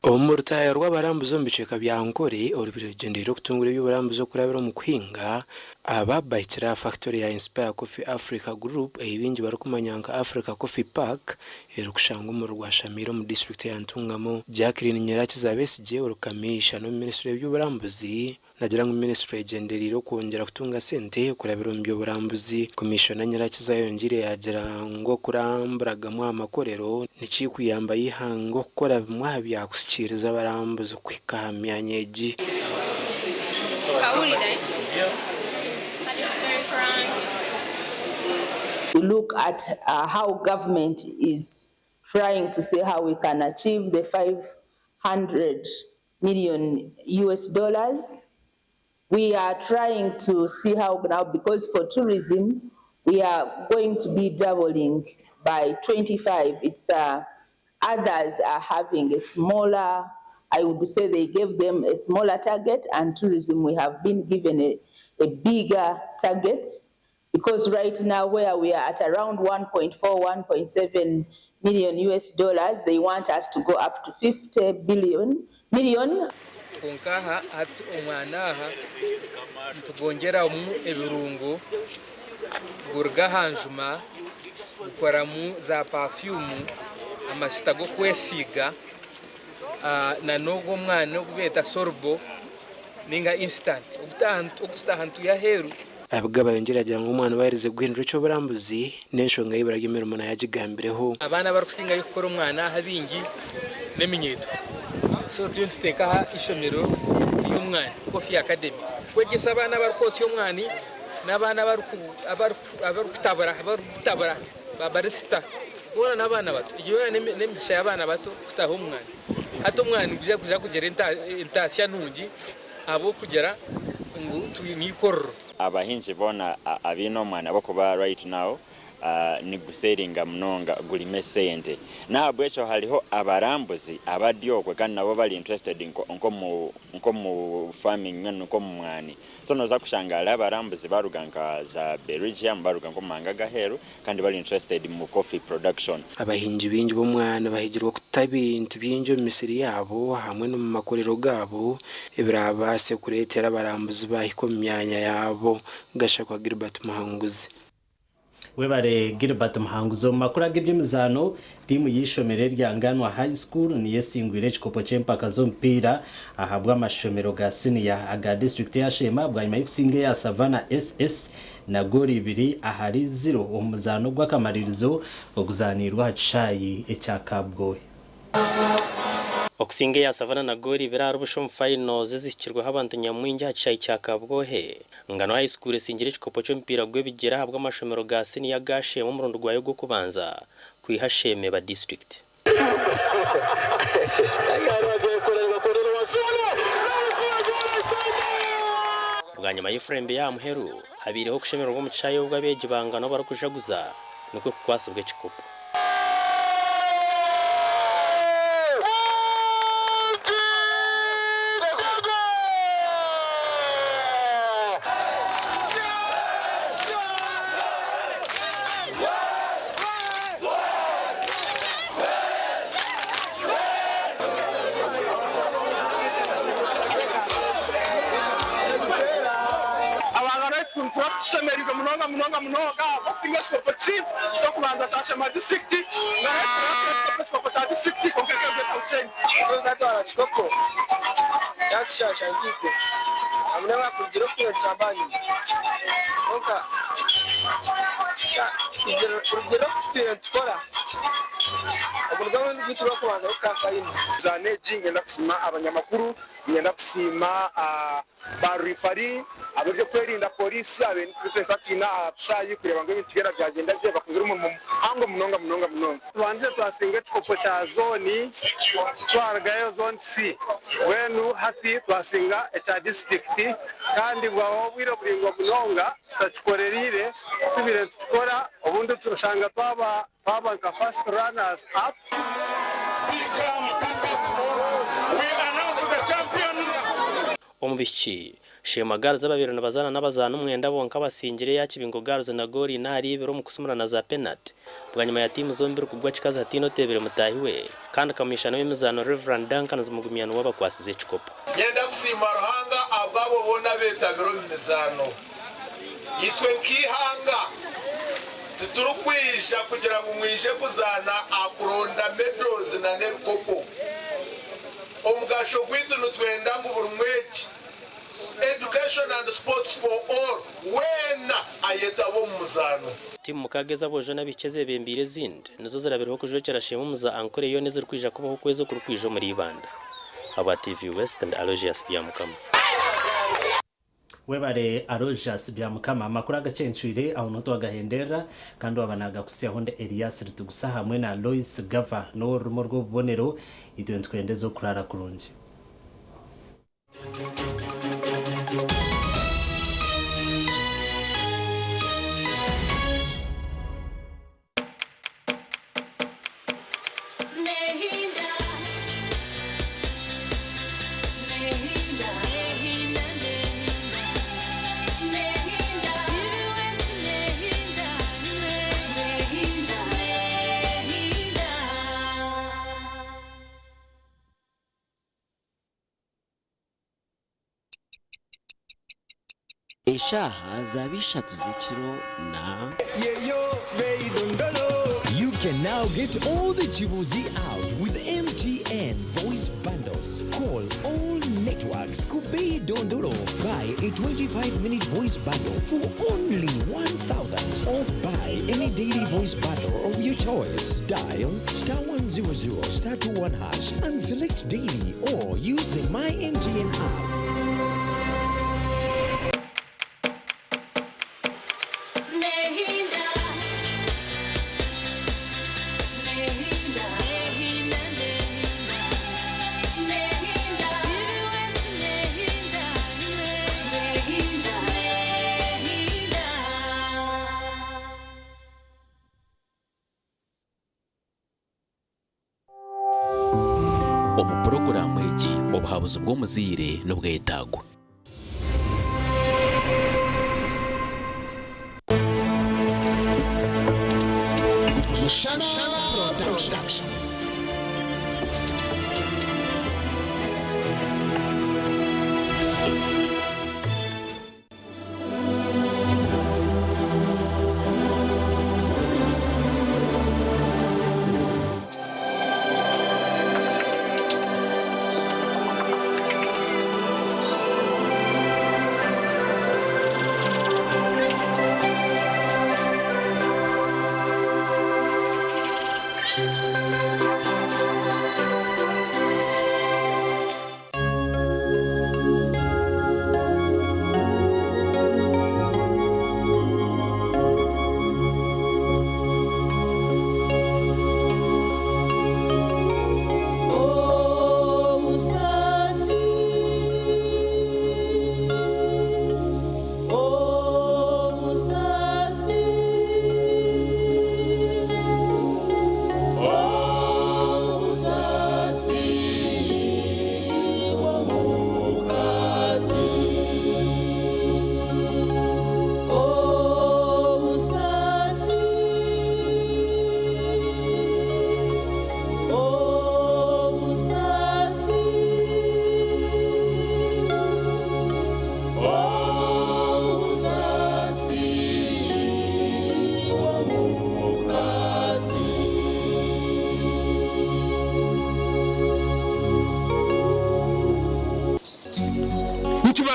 omurtayo rw'abarambuzo mbiceka byankore orubirugendo kutungura by'uburambuzo kurabira omukuhinga ababayitira factory ya Inspire Coffee Africa Group eyibingi barukumanyanga Africa Coffee Park erukushanga mu rwashamiro mu district ya Ntungamo Jacqueline Nyirakiza besije orukamisha no ministry y'uburambuzi nagira ngo ministry egenderiro kongera kutunga sente kurabira by'uburambuzi commissioner Nyirakiza yongire yagira ngo kuramburaga mu amakorero nikikuyamba yihango gukora bimwe byakushyikiriza abarambuzi kwikahamyanyeji to look at how government is trying to see how we can achieve the $500 million. We are trying to see how now, because for tourism, we are going to be doubling by 25. It's others are having a smaller, I would say they gave them a smaller target, and tourism, we have been given a bigger target, because right now where we are at around 1.4, 1.7 million they want us to go up to 50 million. Kunkaha at umwanaha tugongera mu ebirungo gurgahanjuma gukora mu za perfume amashita go kwesiga na nogo mwana kubeta sorbo ninga instant ukutahantu ya heru abagaba yongeragira ngo umwana barize guhindura ico burambuzi n'enshonga y'ibara ry'imirimo na yagigambireho abana bari kusinga gukora umwana habingi n'eminyeto so tuyo tuteka ishomero y'umwana Coffee Academy kwegesa abana bari kose y'umwani n'abana bari kutabara babarisita ubona n'abana bato iyo n'emigisha y'abana bato kutaho umwana hato umwana kuja kugera intasiya nungi abo kugera ngo tuyinikorro abahinji bona abino mwana bokuba right now ni guseringa mnonga gulime sente nabwo echo haliho abarambuzi abadyokwe kandi nabo bali interested nko mu farming nko mu mwani so noza kushangala abarambuzi baruganga za Belgium baruganga manga gaheru kandi bali interested mu coffee production abahinji binji bomwana bahigirwa kutabintu byinjo mu misiri yabo hamwe no mu makorero gabo ibirabase kuretera abarambuzi bahiko mu myanya yabo gashakwa Gilbert Muhanguzi webare Gilbert Muhanguzo makuru ag'iby'imizano timu yishomere ryanganwa high school niye singwire chikopo chempaka zo mpira ahabwa amashomero ga senior aga district ya Shema bwa nyuma y'ikusinge ya Savana SS na gori 2 ahari 0 umuzano gw'akamaririzo oguzanirwa hacayi ecyakabgoye okusinge ya Savana na gori biraro bushom finals zikirwa abantu nyamwinja hacayi cyakabgohe ngano high school singire chikopo cy'empira gwe bigera habwa amashomero ga senior gashe mu murundo gwayo gwo kubanza kwihasheme ba district bwanyuma y'ifrembe ya muheru habireho kushemero gwo mucayo bw'abeje bangano barakujaguza nuko kwasabwe chikopo Shemeriga munonga boxing scope chief cyo kubanza cyashema district na scope ta district kokeke betaushen ndatwara scope cyashasha ngiko amune bakugira ko cyabanye oka urugero twora ubwo n'ibituro kubanza ukafayini zane jinge ndakusima abanyamakuru ngenda kusima ba referee abyo kwerinda polisi abe kutefatina abashayi kureba ngo ibitigera byagenda bye bakuzira mu hango munonga tubanze twasinga chikopo cha zone twaragayo zone C wenu hati twasinga cha district kandi bwaho bwiro buringo munonga tutachikorerire tubire tukora ubundi turushanga twaba nka first runners up become we announce the champions omubiki Shema Girls ababirana bazana n'abazana umwenda bonka basingire yakibingo Girls na gori nari ibero mu kusumurana za penalty bwanyuma ya timu zombi kugwa chikaza hatino tebere mutahiwe kandi kamishano y'imizano Reverend Duncan zimugumyano wabakwasize chikopo yenda kusima ruhanga abwabo bona betabiro imizano yitwe nkihanga tuturukwisha kugira ngo mwishe kuzana akuronda medals na nebikopo omugasho gwitu nutwenda ngo burumweki education and sports for all when ayetabo muzano timu mukageza boje nabikeze bembire zindi nizo zirabiriho kujokera shema muza ankore yo neze rkwija kubaho kwezo kurukwijo muri ibanda aba TV West and Aloysius byamukama webare Aloysius byamukama makuru agacencwire aho no twagahendera kandi wabanaga kusia honde Elias Rutugusa hamwe na Loyce Gava no rumo rwo bonero idyo ntwendezo kurara kurunje Eshaha zabishatu z'ekiro na you can now get all the chibuzi out with MTN. and voice bundles. Call all networks Kubi Dondoro. Buy a 25-minute voice bundle for only 1,000 or buy any daily voice bundle of your choice. Dial *100 *21# and select daily or use the My MTN app. Porogaramu egi obuhabuzi bw'omuzire n'obwetaago. Production.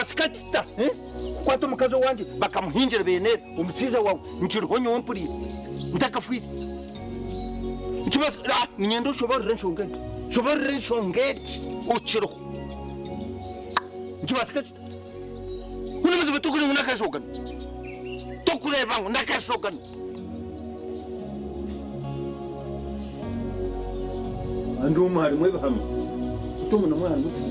Sikatita kwato mukazo wanje bakamuhinjira benera umutsiza wawe nchiriho nyompuri ntakafwira nchibas nyendo shoborre nshongeti uchiriho nchibas sikatita unamaze batukuri nakashogan tokure bangu nakashogan ando umari mwe bahama tumuna mwana muti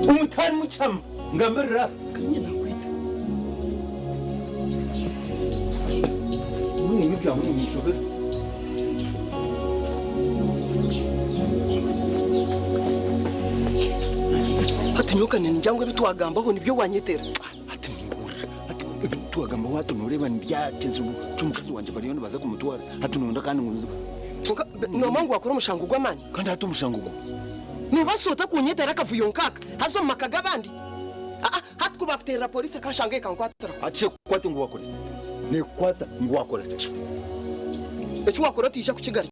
umutani muchama ngamberera kanyina kwita muni mipya muni nishobera hatinyukane njangwe bitwagambaho nibyo wanyetera hati ngura hati bitwagamba wato nureba ndyakizu cyumukazi wanje bariyo baza kumutwara hati nunda kandi ngunzu no mangu wakora umushango gw'amani kandi hati umushango gwo nubasota kunyetera akavuyo nkaka hazo makaga bandi hati kubaftera polisi kanshange kankwatara ace kwate ngo wakore ne kwata ngo wakore ecyo wakora tisha ku Kigali